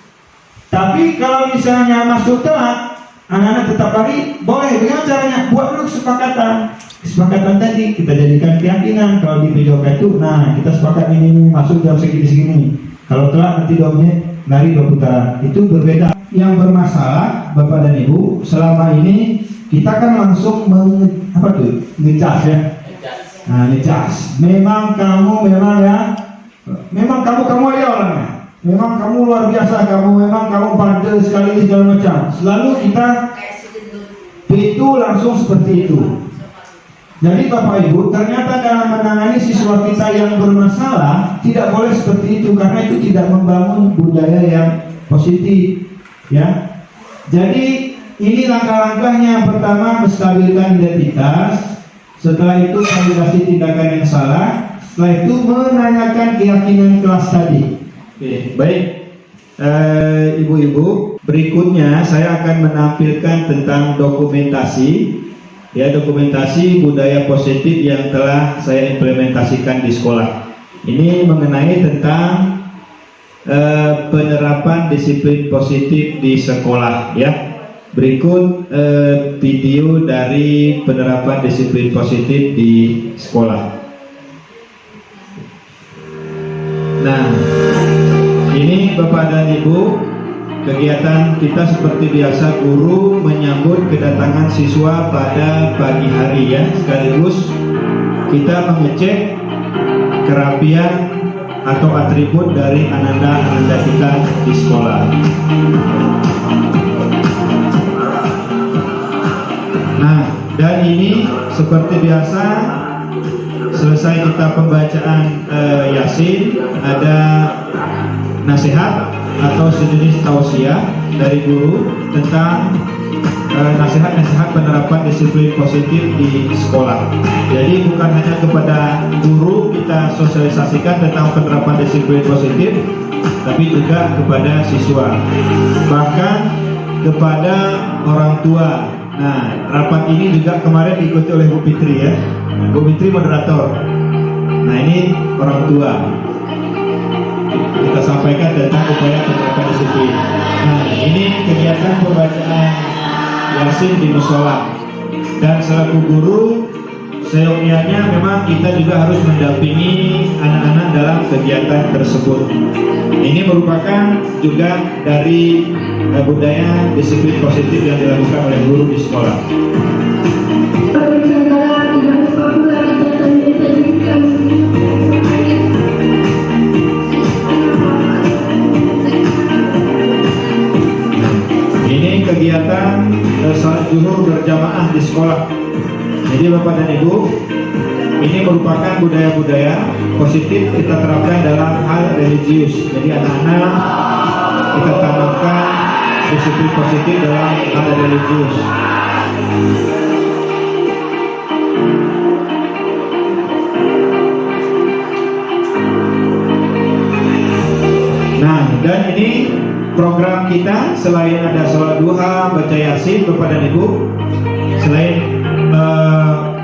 Tapi kalau misalnya masuk telat, anak-anak tetap lari, boleh. Dengan caranya buat dulu kesepakatan tadi, kita jadikan keyakinan. Kalau di PJOK itu, nah kita sepakat ini masuk jam segini. Kalau telat nanti 2 menit, lari 2 putaran. Itu berbeda. Yang bermasalah Bapak dan Ibu, selama ini kita kan langsung ngecas ya. Nah, ngecas. Memang kamu aja orangnya. Memang kamu luar biasa, memang kamu pandai sekali segala macam. Selalu kita itu langsung seperti itu. Jadi Bapak Ibu, ternyata dalam menangani siswa kita yang bermasalah tidak boleh seperti itu, karena itu tidak membangun budaya yang positif, ya. Jadi ini langkah-langkahnya. Yang pertama, menstabilkan identitas. Setelah itu validasi tindakan yang salah. Setelah itu menanyakan keyakinan kelas tadi. Oke, baik. Ibu-ibu, berikutnya saya akan menampilkan tentang dokumentasi, ya, dokumentasi budaya positif yang telah saya implementasikan di sekolah. Ini mengenai tentang penerapan disiplin positif di sekolah ya. Berikut video dari penerapan disiplin positif di sekolah. Nah, ini Bapak dan Ibu, kegiatan kita seperti biasa, guru menyambut kedatangan siswa pada pagi hari ya, sekaligus kita mengecek kerapian atau atribut dari ananda-ananda kita di sekolah. Nah, dan ini seperti biasa, selesai kita pembacaan Yasin, ada nasihat atau sejenis tausiah dari guru tentang nasihat-nasihat penerapan disiplin positif di sekolah. Jadi bukan hanya kepada guru kita sosialisasikan tentang penerapan disiplin positif, tapi juga kepada siswa, bahkan kepada orang tua. Nah, rapat ini juga kemarin diikuti oleh Bu Fitri ya. Bu Fitri moderator. Nah, ini orang tua. Kita sampaikan tentang upaya penerapan disiplin. Nah, ini kegiatan pembacaan Yasin di musola. Dan selaku guru, seyogyanya memang kita juga harus mendampingi anak-anak dalam kegiatan tersebut. Ini merupakan juga dari budaya disiplin positif yang dilakukan oleh guru di sekolah. Ini kegiatan salat zuhur berjamaah di sekolah. Jadi Bapak dan Ibu, ini merupakan budaya-budaya positif kita terapkan dalam hal religius. Jadi anak-anak kita tanamkan disiplin positif dalam hal religius. Nah, dan ini program kita selain ada sholat duha, baca Yasin, Bapak dan Ibu, selain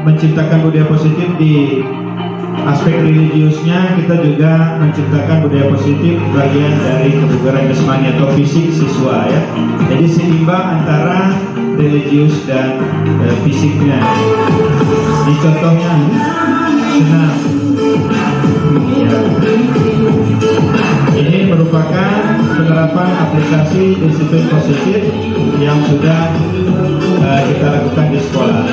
menciptakan budaya positif di aspek religiusnya, kita juga menciptakan budaya positif bagian dari kebugaran jasmani atau fisik siswa ya. Jadi seimbang antara religius dan fisiknya. Ini contohnya senam. Ya. Ini merupakan penerapan aplikasi disiplin positif yang sudah kita lakukan di sekolah.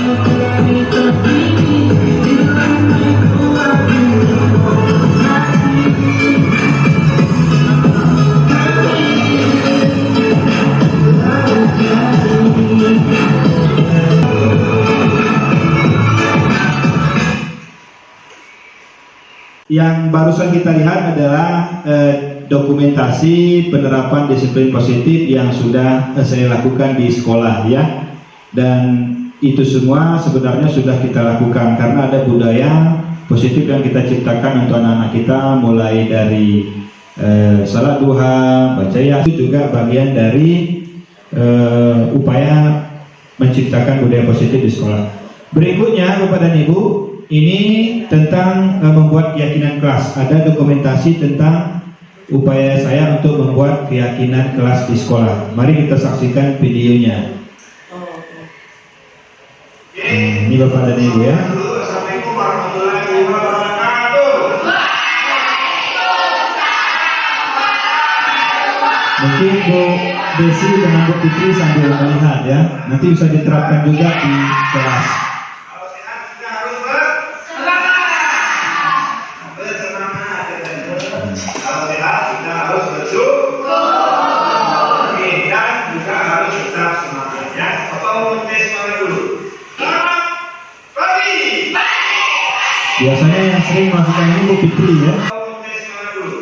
Yang barusan kita lihat adalah dokumentasi penerapan disiplin positif yang sudah saya lakukan di sekolah ya. Dan itu semua sebenarnya sudah kita lakukan karena ada budaya positif yang kita ciptakan untuk anak-anak kita, mulai dari salat duha, baca Yasin, itu juga bagian dari upaya menciptakan budaya positif di sekolah. Berikutnya Bapak dan Ibu, ini tentang membuat keyakinan kelas. Ada dokumentasi tentang upaya saya untuk membuat keyakinan kelas di sekolah. Mari kita saksikan videonya. Ini Bapak dan Ibu ya. Assalamualaikum warahmatullahi wabarakatuh. Mungkin Bu Desi dengan Bu Fitri sambil melihat ya. Nanti bisa diterapkan juga di kelas. Kalau sehat kita harus bersemangat. Kalau sehat kita harus bersyukur. Dan juga harus tetap semangat ya. Bapak mau tes semangat dulu. Selamat pagi. Biasanya yang sering melakukan ini Bu Fitri ya. Mau tes semangat dulu.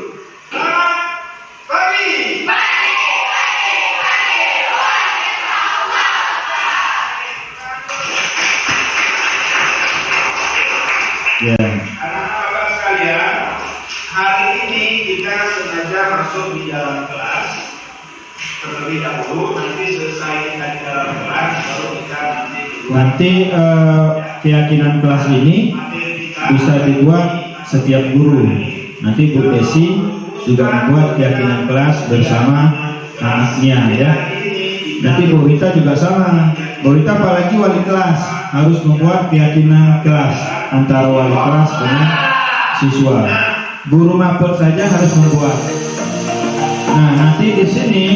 Selamat pagi. Ya. Anak-anak Bapak sekalian, hari ini kita sengaja masuk di dalam kelas terlebih dahulu. Nanti selesai kita di dalam kelas, baru kita Nanti keyakinan kelas ini bisa dibuat setiap guru. Nanti Bu Desi juga membuat keyakinan kelas bersama anaknya ya. Nanti Bu Rita juga sama. Bu Rita apalagi wali kelas harus membuat keyakinan kelas antara wali kelas dengan siswa. Guru mapel saja harus membuat. Nah, nanti di sini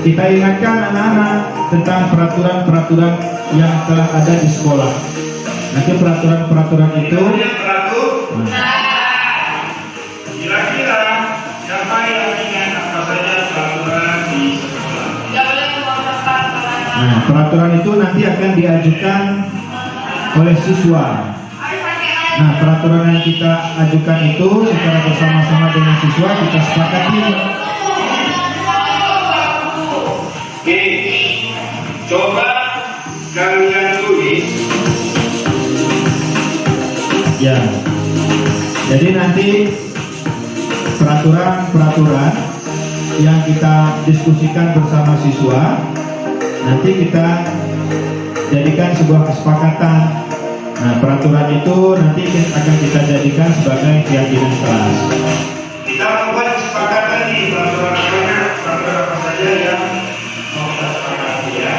kita ingatkan anak-anak tentang peraturan-peraturan yang telah ada di sekolah. Nanti peraturan-peraturan itu kira-kira siapa yang ingat apa saja peraturan di sekolah? Nah, peraturan itu nanti akan diajukan oleh siswa. Nah, peraturan yang kita ajukan itu secara bersama-sama dengan siswa kita sepakati. Oke, coba kalian tulis. Ya. Jadi nanti peraturan-peraturan yang kita diskusikan bersama siswa nanti kita jadikan sebuah kesepakatan. Nah, peraturan itu nanti akan kita jadikan sebagai keyakinan kelas. Kita membuat kesepakatan di peraturan apa saja yang mau kita sepakati ya.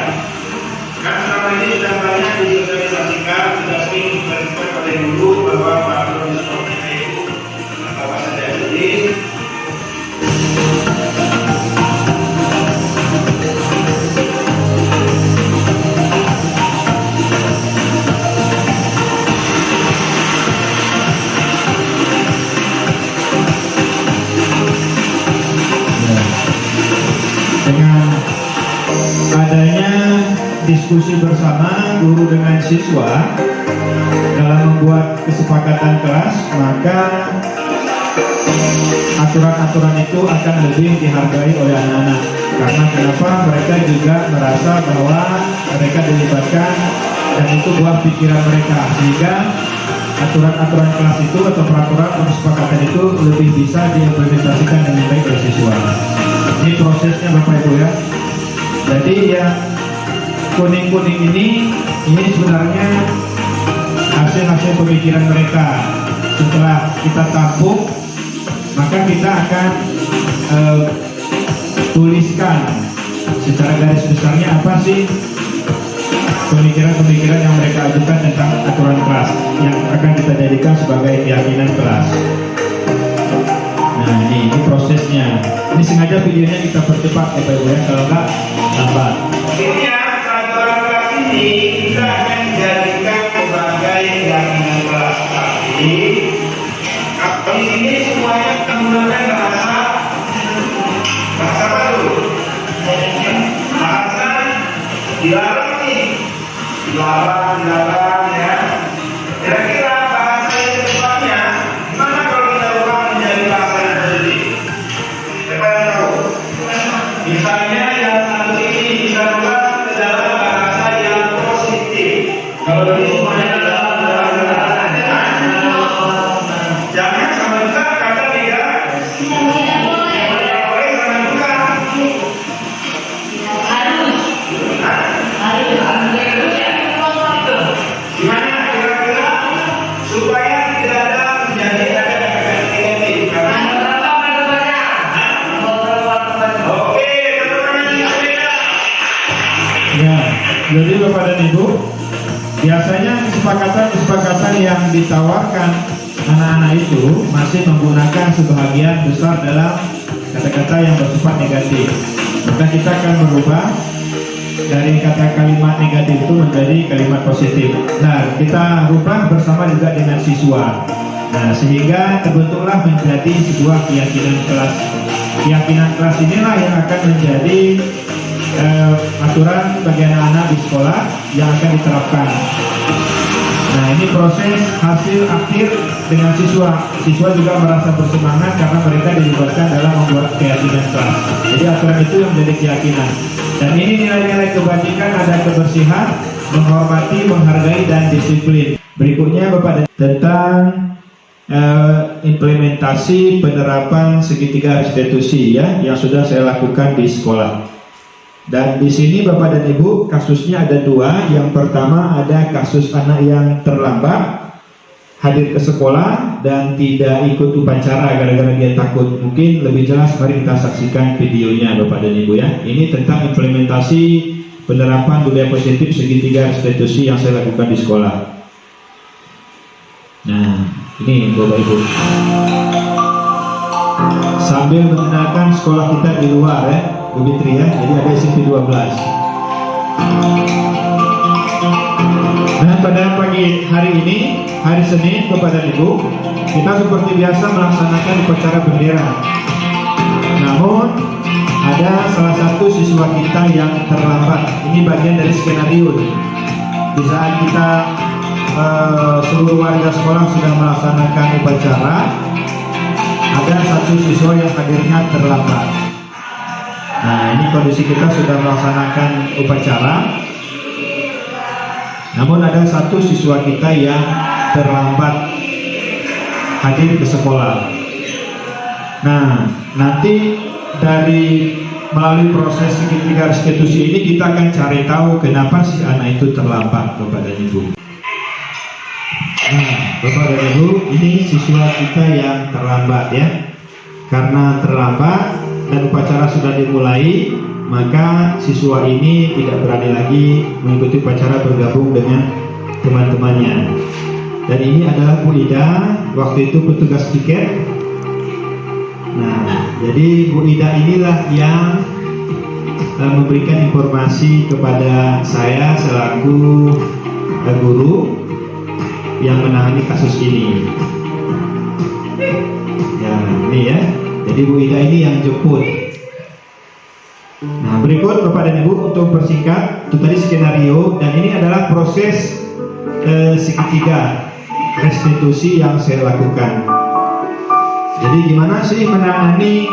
Kan selama ini sudah banyak disosialisasikan, sudah sering diperhatikan oleh guru bahwa peraturan di sekolah kita itu apa saja. Jadi dengan adanya diskusi bersama guru dengan siswa dalam membuat kesepakatan kelas, maka aturan-aturan itu akan lebih dihargai oleh anak-anak. Karena kenapa? Mereka juga merasa bahwa mereka dilibatkan dan itu buah pikiran mereka, sehingga aturan-aturan kelas itu atau peraturan kesepakatan itu lebih bisa diimplementasikan dengan baik oleh siswa. Ini prosesnya Bapak Ibu ya. Jadi yang kuning-kuning ini sebenarnya hasil-hasil pemikiran mereka. Setelah kita tampung, maka kita akan tuliskan secara garis besarnya apa sih pemikiran-pemikiran yang mereka ajukan tentang aturan kelas yang akan kita jadikan sebagai keyakinan kelas. Nah, ini prosesnya. Ini sengaja videonya kita percepat ya Pak Ibu ya, kalau enggak lambat. akhirnya peraturan kelas ini kita akan jadikan sebagai keyakinan kelas. Tapi di sini semuanya kita menggunakan bahasa apa dulu? Bahasa dilarang nih, dilarang ya. Kira-kira bahasa yang depannya gimana kalau kita ubah menjadi bahasa yang positif? Siapa yang tahu? Misalnya yang satu ini bisa ubah ke dalam bahasa yang positif. Kalau ini semuanya adalah bahasa jangan sama juga kata tidak boleh sama juga gimana kira-kira supaya tidak ada menjadi ada negatif karena oke teman-teman beda. Ya, jadi Bapak dan Ibu, biasanya kesepakatan yang ditawarkan anak-anak itu masih menggunakan sebagian besar dalam kata-kata yang bersifat negatif. Maka kita akan merubah dari kata kalimat negatif itu menjadi kalimat positif. Nah, kita rubah bersama juga dengan siswa. Nah, sehingga terbentuklah menjadi sebuah keyakinan kelas. Keyakinan kelas inilah yang akan menjadi aturan bagi anak-anak di sekolah yang akan diterapkan. Nah, ini proses hasil akhir dengan siswa. Siswa juga merasa bersemangat karena mereka dilibatkan dalam membuat keyakinan kelas. Jadi aturan itu yang menjadi keyakinan. Dan ini nilai-nilai kebajikan, ada kebersihan, menghormati, menghargai, dan disiplin. Berikutnya Bapak tentang implementasi penerapan segitiga restitusi ya yang sudah saya lakukan di sekolah. Dan di sini Bapak dan Ibu kasusnya ada dua. Yang pertama ada kasus anak yang terlambat hadir ke sekolah dan tidak ikut upacara gara-gara dia takut. Mungkin lebih jelas, mari kita saksikan videonya Bapak dan Ibu ya. Ini tentang implementasi penerapan budaya positif segitiga restitusi yang saya lakukan di sekolah. Nah, ini Bapak Ibu. Sambil mengenalkan sekolah kita di luar ya, Bu Fitri ya. Jadi ada SMP 12. Nah, pada pagi hari ini, hari Senin, Bapak dan Ibu, kita seperti biasa melaksanakan upacara bendera. Namun, ada salah satu siswa kita yang terlambat. Ini bagian dari skenario. Di saat kita seluruh warga sekolah sudah melaksanakan upacara, ada satu siswa yang hadirnya terlambat. Nah, ini kondisi kita sudah melaksanakan upacara. Namun ada satu siswa kita yang terlambat hadir ke sekolah. Nah, nanti dari melalui proses segitiga restitusi ini kita akan cari tahu kenapa si anak itu terlambat, Bapak dan Ibu. Nah, Bapak dan Ibu, ini siswa kita yang terlambat ya. Karena terlambat dan upacara sudah dimulai, maka siswa ini tidak berani lagi mengikuti upacara bergabung dengan teman-temannya. Dan ini adalah Bu Ida, waktu itu petugas tiket. Nah, jadi Bu Ida inilah yang memberikan informasi kepada saya selaku guru yang menangani kasus ini. Ya, ini ya. Jadi Bu Ida ini yang jemput. Nah, berikut Bapak dan Ibu untuk persingkat, itu tadi skenario, dan ini adalah proses segitiga restitusi yang saya lakukan. Jadi gimana sih menangani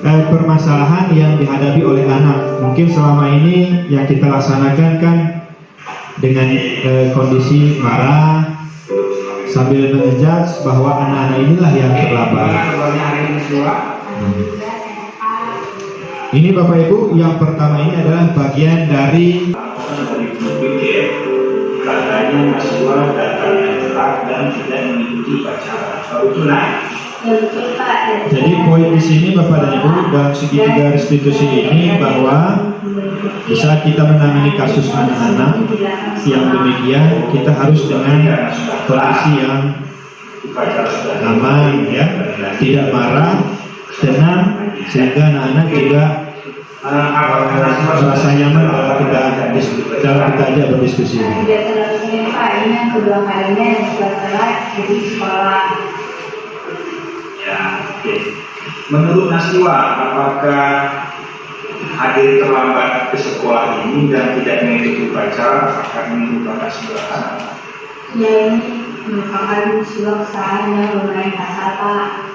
permasalahan yang dihadapi oleh anak? Mungkin selama ini yang kita laksanakan kan dengan kondisi marah, sambil mengejudge bahwa anak-anak inilah yang terlambat. Ini Bapak Ibu, yang pertama ini adalah bagian dari katanya mahasiswa datang yang telat dan tidak mengikuti upacara. Betul lah. Jadi poin di sini Bapak dan Ibu dalam segitiga restitusi ini bahwa di saat kita menangani kasus anak-anak yang demikian, kita harus dengan kondisi yang aman ya, tidak marah, tenang, sehingga anak-anak juga merasa nyaman dalam kita ajak berdiskusi. Kedua kalinya yang sudah telat jadi sekolah. Ya, oke. Menurut Nasiwa, apakah hadir terlambat ke sekolah ini dan tidak mengikuti upacara akan merupakan sebuah kesalahan? Ya, ini merupakan sebuah kesalahan yang lumayan kasar, Pak.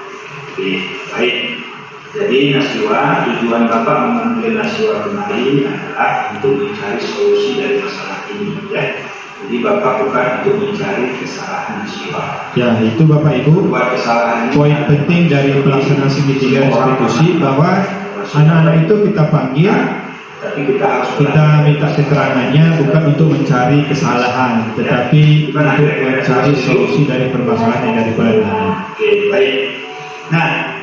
Oke, baik. Jadi Nasiwa, tujuan Bapak memanggil Nasiwa kemari adalah untuk mencari solusi dari masalah ini, ya. Jadi Bapak bukan untuk mencari kesalahan Nasiwa. Ya, itu Bapak Ibu. Buat kesalahan Poin penting dari pelaksanaan segitiga restitusi bahwa anak-anak itu kita panggil, tapi kita minta keterangannya bukan untuk mencari kesalahan, tetapi untuk mencari solusi dari permasalahan yang ada pada anak. Oke, baik. Nah,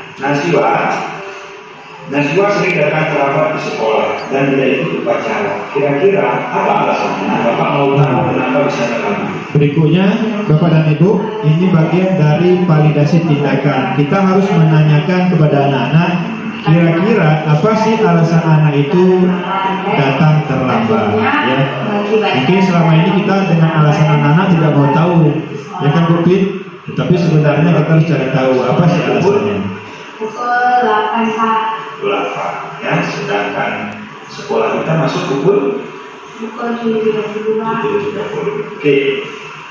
Nasiwa sering datang terlambat di sekolah dan tidak ikut upacara. Kira-kira apa alasannya? Bapak mau tahu kenapa bisa terlambat? Berikutnya, Bapak dan Ibu, ini bagian dari validasi tindakan. Kita harus menanyakan kepada anak-anak, kira-kira apa sih alasan anak itu datang terlambat? Ya, mungkin selama ini kita dengan alasan anak-anak tidak mau tahu, ya kan Bu Pit? Tapi sebenarnya kita harus cari tahu apa sih alasannya. Pukul 8, Pak. Pukul 8, ya. Sedangkan sekolah kita masuk pukul 7.30. Oke,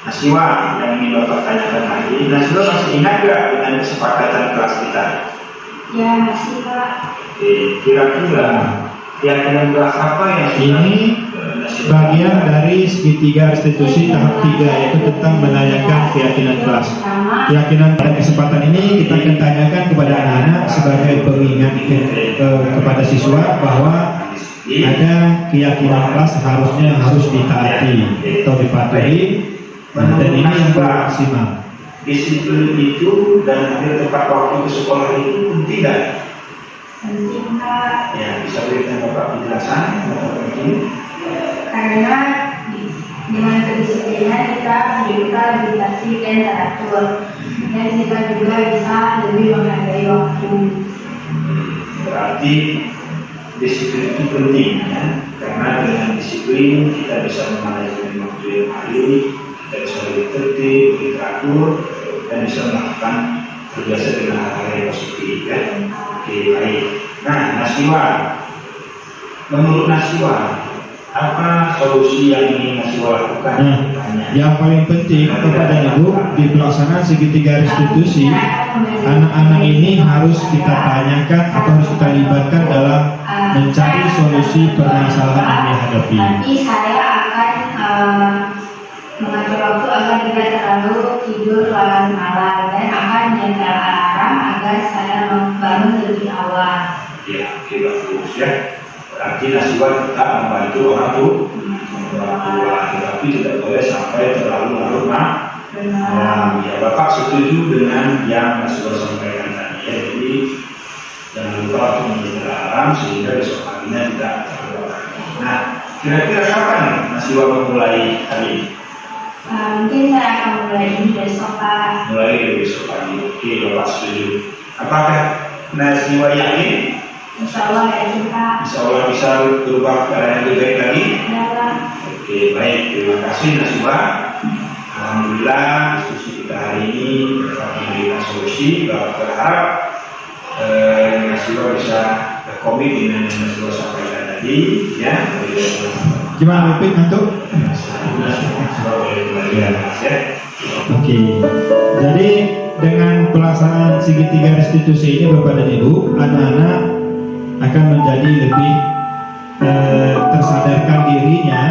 Nasiwa yang ingin Bapak tanyakan lagi, Nasiwa masih ingat gak dengan kesepakatan kelas kita? Ya, masih, Pak. Oke, kira-kira keyakinan kelas apa yang Ini bagian dari segitiga restitusi tahap 3, yaitu tentang menanyakan keyakinan kelas. Keyakinan pada kesempatan ini kita akan tanyakan kepada anak-anak sebagai pengingat kepada siswa bahwa ada keyakinan kelas harusnya harus ditaati atau dipatuhi, dan ini yang maksimal. disiplin itu dan hadir tepat waktu ke sekolah itu penting tidak? Penting Kak, Ya, bisa berikan Bapak penjelasan kenapa penting? karena dengan kedisiplinan kita juga lebih tertib dan teratur, dan kita juga bisa lebih menghargai waktu. Berarti disiplin itu penting ya, karena dengan disiplin kita bisa memanage waktu yang baik, kita bisa lebih tertib, lebih teratur, dan bisa melakukan terbiasa dengan hal-hal yang positif ya. Oke, baik. Nah, Nasiwa, menurut Nasiwa, apa solusi yang ingin Nasiwa lakukan? Nah, yang paling penting kepada Ibu di pelaksanaan segitiga restitusi, anak-anak ini harus kita tanyakan atau harus kita libatkan dalam mencari solusi permasalahan yang dihadapi. Tapi saya akan mengatur waktu agar tidak terlalu tidur larut malam, dan akan menjaga alarm agar saya bangun lebih awal. Ya, oke, bagus ya. Berarti Nasiwa tetap membantu orang tua, tetapi tidak boleh sampai terlalu larut malam. Ya, Bapak setuju dengan yang Nasiwa sampaikan tadi ya. Jadi jangan lupa untuk menjaga alarm sehingga besok paginya tidak terlalu larut. Nah, kira-kira kapan Nasiwa memulai hari ini? Mungkin saya akan mulai ini besok Pak. Mulai dari besok pagi. Oke, Bapak setuju. Apakah Nasiwa yakin? Insya Allah ya Pak. Insya Allah bisa berubah ke arah yang lebih baik lagi. Ya Pak. Oke, baik. Terima kasih Nasiwa. Alhamdulillah diskusi kita hari ini dapat memberikan solusi. Bapak berharap Nasiwa bisa berkomit dengan yang Nasiwa sampaikan tadi. Ya. Gimana Pipit ngantuk? Ya. Oke. Jadi dengan pelaksanaan segitiga restitusi ini Bapak dan Ibu, anak-anak akan menjadi lebih tersadarkan dirinya,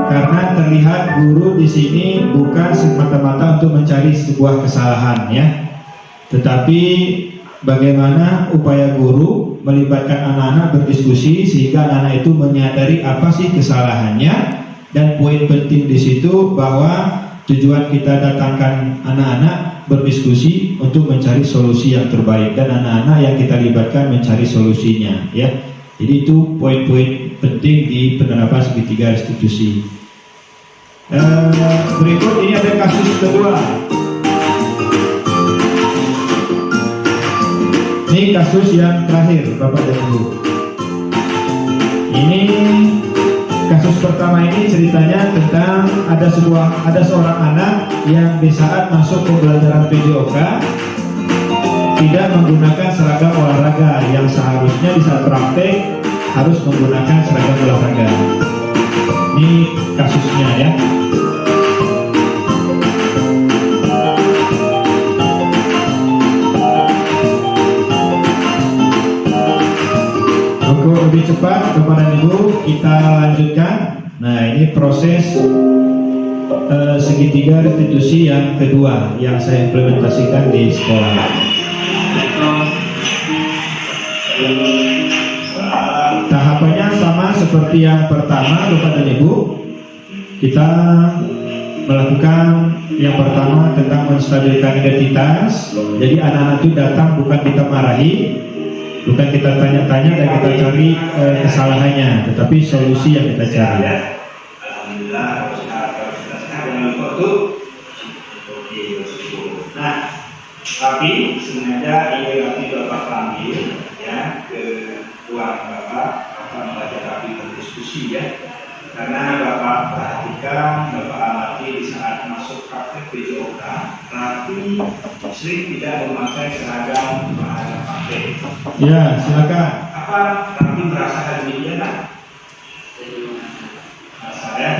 karena terlihat guru di sini bukan semata-mata untuk mencari sebuah kesalahan ya, tetapi bagaimana upaya guru melibatkan anak-anak berdiskusi sehingga anak-anak itu menyadari apa sih kesalahannya, dan poin penting di situ bahwa tujuan kita datangkan anak-anak berdiskusi untuk mencari solusi yang terbaik, dan anak-anak yang kita libatkan mencari solusinya ya. Jadi itu poin-poin penting di penerapan segitiga restitusi. Berikut ini ada kasus kedua. Ini kasus yang terakhir Bapak dan Ibu. Ini kasus pertama ini ceritanya tentang ada seorang anak yang di saat masuk pembelajaran PJOK tidak menggunakan seragam olahraga yang seharusnya di saat praktek harus menggunakan seragam olahraga. Ini kasusnya ya. Untuk lebih cepat kepada Ibu kita lanjutkan. Nah, ini proses segitiga restitusi yang kedua yang saya implementasikan di sekolah. Tahapannya sama seperti yang pertama Bapak dan Ibu. Kita melakukan yang pertama tentang menstabilkan identitas. Jadi anak-anak itu datang bukan kita marahi, bukan kita tanya-tanya dan kita cari kesalahannya, tetapi solusi yang kita cari. Alhamdulillah, dengan untuk nah, tapi sengaja ini nanti Bapak panggil ya ke ruang Bapak membaca rapi berdiskusi ya, karena Bapak perhatikan, Bapak amati di saat masuk praktek PJOK, Rafi sering tidak memakai seragam bahasa praktek. Ya, silakan. Apa Rafi merasakan demikian tak? Saya.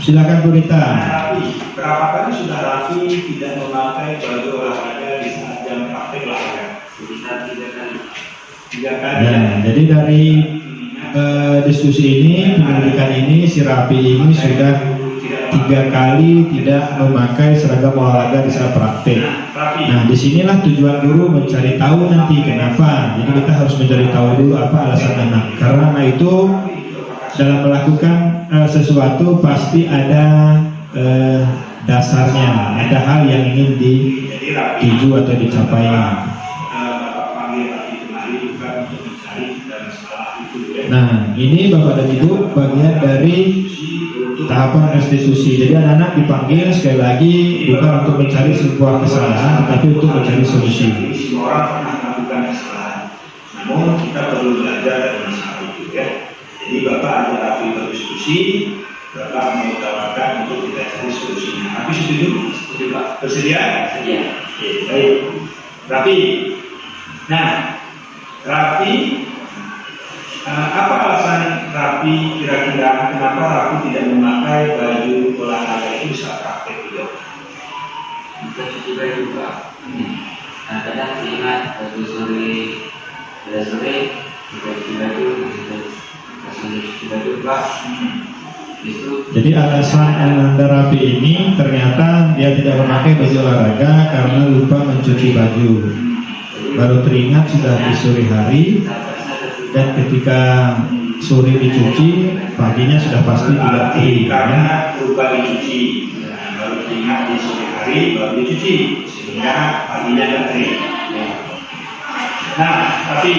Silakan Bu Rita. Rafi, berapa kali sudah Rafi tidak memakai baju olahraga di saat jam praktek olahraga? Sudah 3 kali. 3 kali. Nah, jadi dari diskusi ini, penyelidikan ini, si Rafi ini sudah 3 kali tidak memakai seragam olahraga di saat praktek. Nah, disinilah tujuan guru mencari tahu nanti kenapa. Jadi kita harus mencari tahu dulu apa alasan anak. Karena anak itu dalam melakukan sesuatu pasti ada dasarnya, ada hal yang ingin dituju atau dicapai. Bapak panggil Rafi kemari bukan untuk mencari dan masalah itu ya. Nah, ini Bapak dan Ibu bagian dari tahapan restitusi. Jadi anak-anak dipanggil sekali lagi bukan untuk mencari sebuah kesalahan, tetapi untuk mencari solusi. Semua orang pernah melakukan kesalahan, namun kita perlu belajar dari masalah itu ya. Jadi Bapak ada Rafi berdiskusi, Bapak mengutamakan untuk kita cari solusinya. Rafi setuju? Setuju Pak. Bersedia? Sedia. Oke, baik. Rafi. Nah, Rafi, apa alasan Rafi kira-kira kenapa Rafi tidak memakai baju olahraga itu saat praktek itu? Kita cuci baju Pak. Kadang-kadang ingat baju sore, pada sore kita cuci baju, kita cuci baju Pak. Itu Jadi alasan Ananda Rafi ini ternyata dia tidak memakai baju olahraga karena lupa mencuci baju. Baru teringat sudah di sore hari, dan ketika sore dicuci, paginya sudah pasti tidak kering. Karena lupa dicuci, baru teringat di sore hari baru dicuci, sehingga paginya tidak kering. Nah, tapi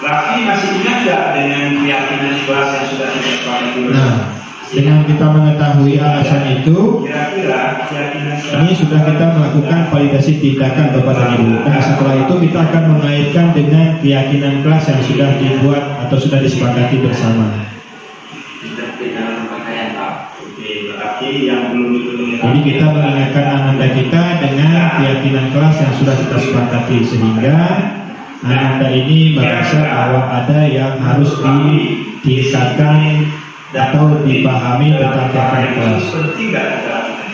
Rafi masih ingat nggak dengan keyakinan kelas yang sudah kita sepakati? Nah, dengan kita mengetahui alasan itu, Kira-kira keyakinan kelas ini sudah kita melakukan validasi tindakan Bapak dan Ibu. Nah, setelah itu kita akan mengaitkan dengan keyakinan kelas yang sudah dibuat atau sudah disepakati bersama. seperti dalam pakaian Pak. Oke, berarti yang belum dipenuhi Jadi kita mengingatkan ananda kita dengan keyakinan kelas yang sudah kita sepakati, sehingga ananda ini merasa bahwa ada yang harus ditingkatkan atau dipahami tentang keyakinan kelas. penting nggak kita lakukan?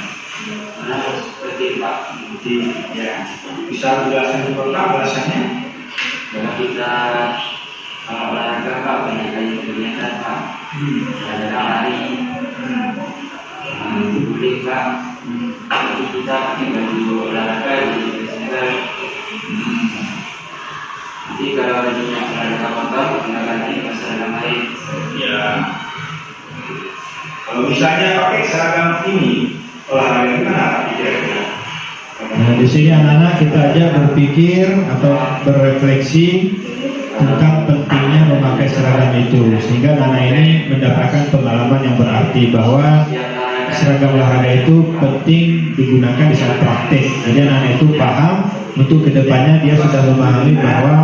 Karena seperti Pak, Penting, ya. Bisa menjelaskan ke Bapak alasannya? kalau kita olahraga Pak, banyak kali kegiatan Pak. Kadang-kadang lari, guling Pak. Tapi kita pakai baju olahraga jadi segar. Jadi kalau bajunya olahraga kotor, kita ganti ke seragam lain. Ya. Kalau misalnya pakai seragam ini, olahraga gimana kira-kira? Nah, di sini anak-anak kita aja berpikir atau berefleksi tentang pentingnya memakai seragam itu, sehingga anak ini mendapatkan pengalaman yang berarti bahwa seragam olahraga itu penting digunakan di saat praktek. Jadi anak-anak itu paham untuk kedepannya dia sudah memahami bahwa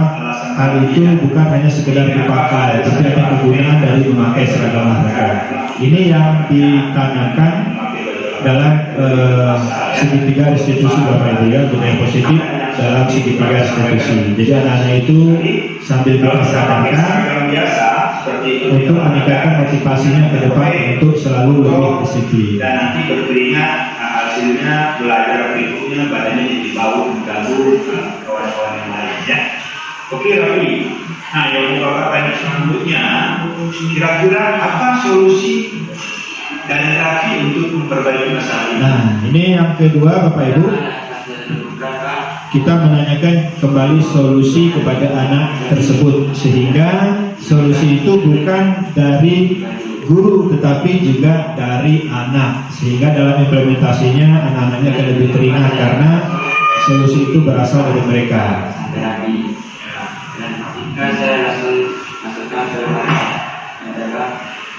hal itu bukan hanya sekedar dipakai, tapi ada kegunaan dari memakai seragam olahraga. Ini yang ditanamkan dalam segitiga restitusi Bapak Ibu ya, budaya positif dalam segitiga restitusi. Jadi anak-anak itu sambil kita sadarkan seragam biasa seperti itu untuk meningkatkan motivasinya ke depan untuk selalu lebih disiplin. dan nanti berkeringat, hasilnya belajar berikutnya badannya jadi bau mengganggu kawan-kawan yang lainnya. Oke Rafi, nah yang mau Bapak tanya selanjutnya, kira-kira apa solusi dari Rafi untuk memperbaiki masalah ini? Nah, ini yang kedua Bapak Ibu, kita menanyakan kembali solusi kepada anak tersebut, sehingga solusi itu bukan dari guru tetapi juga dari anak, sehingga dalam implementasinya anak-anaknya akan lebih teringat karena solusi itu berasal dari mereka. Terapi. Dan ketika saya langsung masukkan ke adalah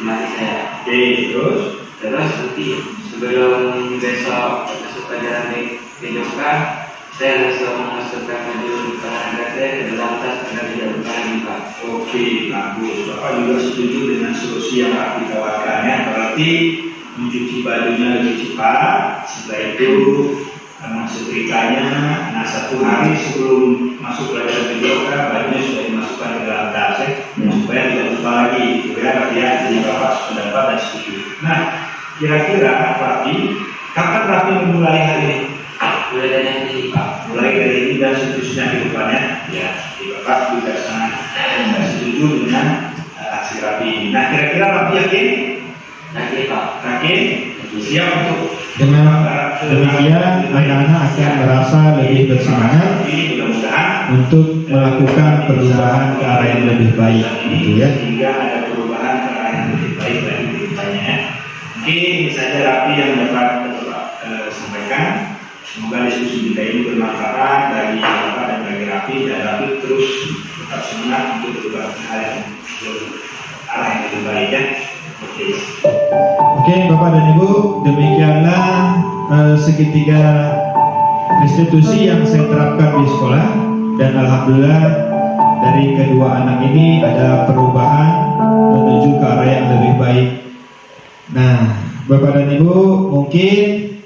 melatih saya. Oke, terus Terus nanti sebelum besok masuk pelajaran PJK, saya langsung masukkan baju olahraga saya ke dalam tas agar tidak lupa lagi Pak. oke, bagus. Bapak juga setuju dengan solusi yang Rafi tawarkan ya. Berarti mencuci bajunya lebih cepat. Setelah itu setrikanya, nah 1 hari sebelum masuk pelajaran PJK, bajunya sudah dimasukkan ke dalam tas ya, supaya tidak lupa lagi. Itu ya, Rafi ya. Jadi Bapak pendapat dan setuju. Nah, kira-kira Rafi, kapan Rafi memulai hal ini? Mulai dari yang ini Pak. Mulai dari ini dan seterusnya ke depannya. Ya, di Bapak juga sangat setuju dengan aksi Rafi ini. Nah, kira-kira Rafi yakin? Lagi Pak. Yakin? Siap untuk Dengan demikian anak-anak akan merasa lebih bersemangat ini, mudah-mudahan untuk melakukan perubahan ke arah yang lebih baik, gitu ya. sehingga ada perubahan ke arah yang lebih baik lagi ke depannya. Mungkin ini saja Rafi yang dapat sampaikan. Semoga diskusi kita ini bermanfaat bagi Bapak dan bagi Rafi, dan Rafi terus tetap semangat untuk berubah hal yang arah yang lebih baik ya. Oke, Bapak dan Ibu, demikianlah segitiga institusi yang saya terapkan di sekolah, dan alhamdulillah dari kedua anak ini ada perubahan menuju ke arah yang lebih baik. Nah, Bapak dan Ibu, mungkin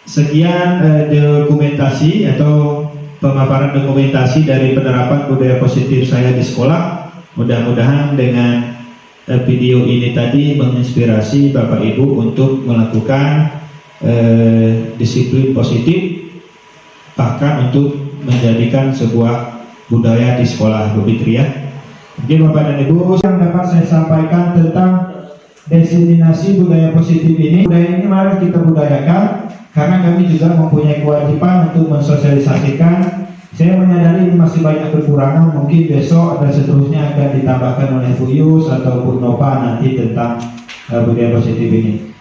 sekian dokumentasi atau pemaparan dokumentasi dari penerapan budaya positif saya di sekolah. Mudah-mudahan dengan video ini tadi menginspirasi Bapak Ibu untuk melakukan disiplin positif, bahkan untuk menjadikan sebuah budaya di sekolah, Bu Fitri ya. Mungkin Bapak dan Ibu yang dapat saya sampaikan tentang diseminasi budaya positif ini. Budaya ini mari kita budayakan, karena kami juga mempunyai kewajiban untuk mensosialisasikan. Saya menyadari ini masih banyak kekurangan, mungkin besok dan seterusnya akan ditambahkan oleh Bu Yus atau Bu Nova nanti tentang budaya positif ini.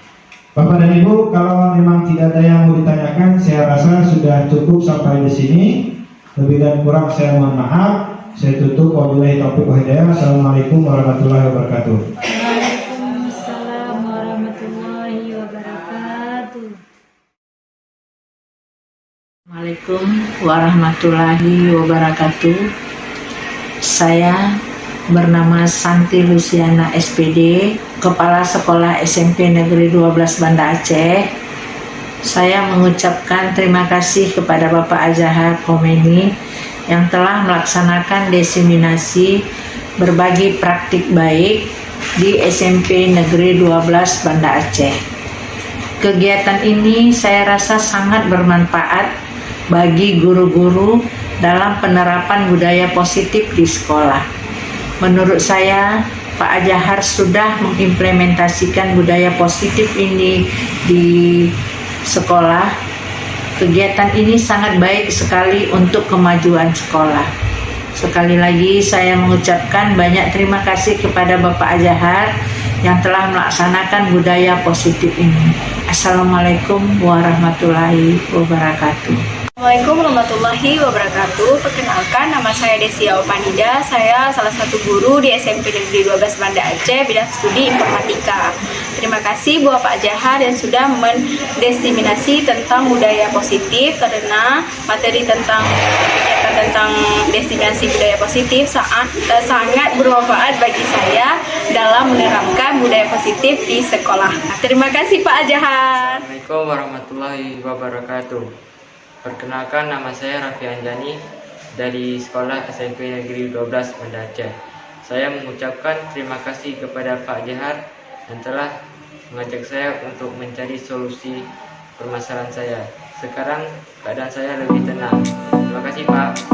Bapak dan Ibu, kalau memang tidak ada yang mau ditanyakan, saya rasa sudah cukup sampai di sini. Lebih dan kurang saya mohon maaf. Saya tutup. Wabillahi taufiq wal hidayah. Assalamualaikum warahmatullahi wabarakatuh. Waalaikumsalam warahmatullahi wabarakatuh. Assalamualaikum warahmatullahi wabarakatuh. Saya bernama Santi Luciana SPD, Kepala Sekolah SMP Negeri 12 Banda Aceh. Saya mengucapkan terima kasih kepada Bapak Azahar Komeni yang telah melaksanakan diseminasi berbagi praktik baik di SMP Negeri 12 Banda Aceh. Kegiatan ini saya rasa sangat bermanfaat bagi guru-guru dalam penerapan budaya positif di sekolah. Menurut saya, Pak Azahar sudah mengimplementasikan budaya positif ini di sekolah. Kegiatan ini sangat baik sekali untuk kemajuan sekolah. Sekali lagi saya mengucapkan banyak terima kasih kepada Bapak Azahar yang telah melaksanakan budaya positif ini. Assalamualaikum warahmatullahi wabarakatuh. Assalamualaikum warahmatullahi wabarakatuh. Perkenalkan, nama saya Desia Opanida. Saya salah satu guru di SMP Negeri 12 Banda Aceh, bidang studi informatika. Terima kasih buat Pak Azahar yang sudah mendiseminasi tentang budaya positif, karena materi tentang kegiatan tentang diseminasi budaya positif sangat bermanfaat bagi saya dalam menerapkan budaya positif di sekolah. Terima kasih Pak Azahar. Assalamualaikum warahmatullahi wabarakatuh. Perkenalkan, nama saya Raffi Anjani dari Sekolah SMP Negeri 12 Banda Aceh. Saya mengucapkan terima kasih kepada Pak Azahar yang telah mengajak saya untuk mencari solusi permasalahan saya. Sekarang keadaan saya lebih tenang. Terima kasih Pak.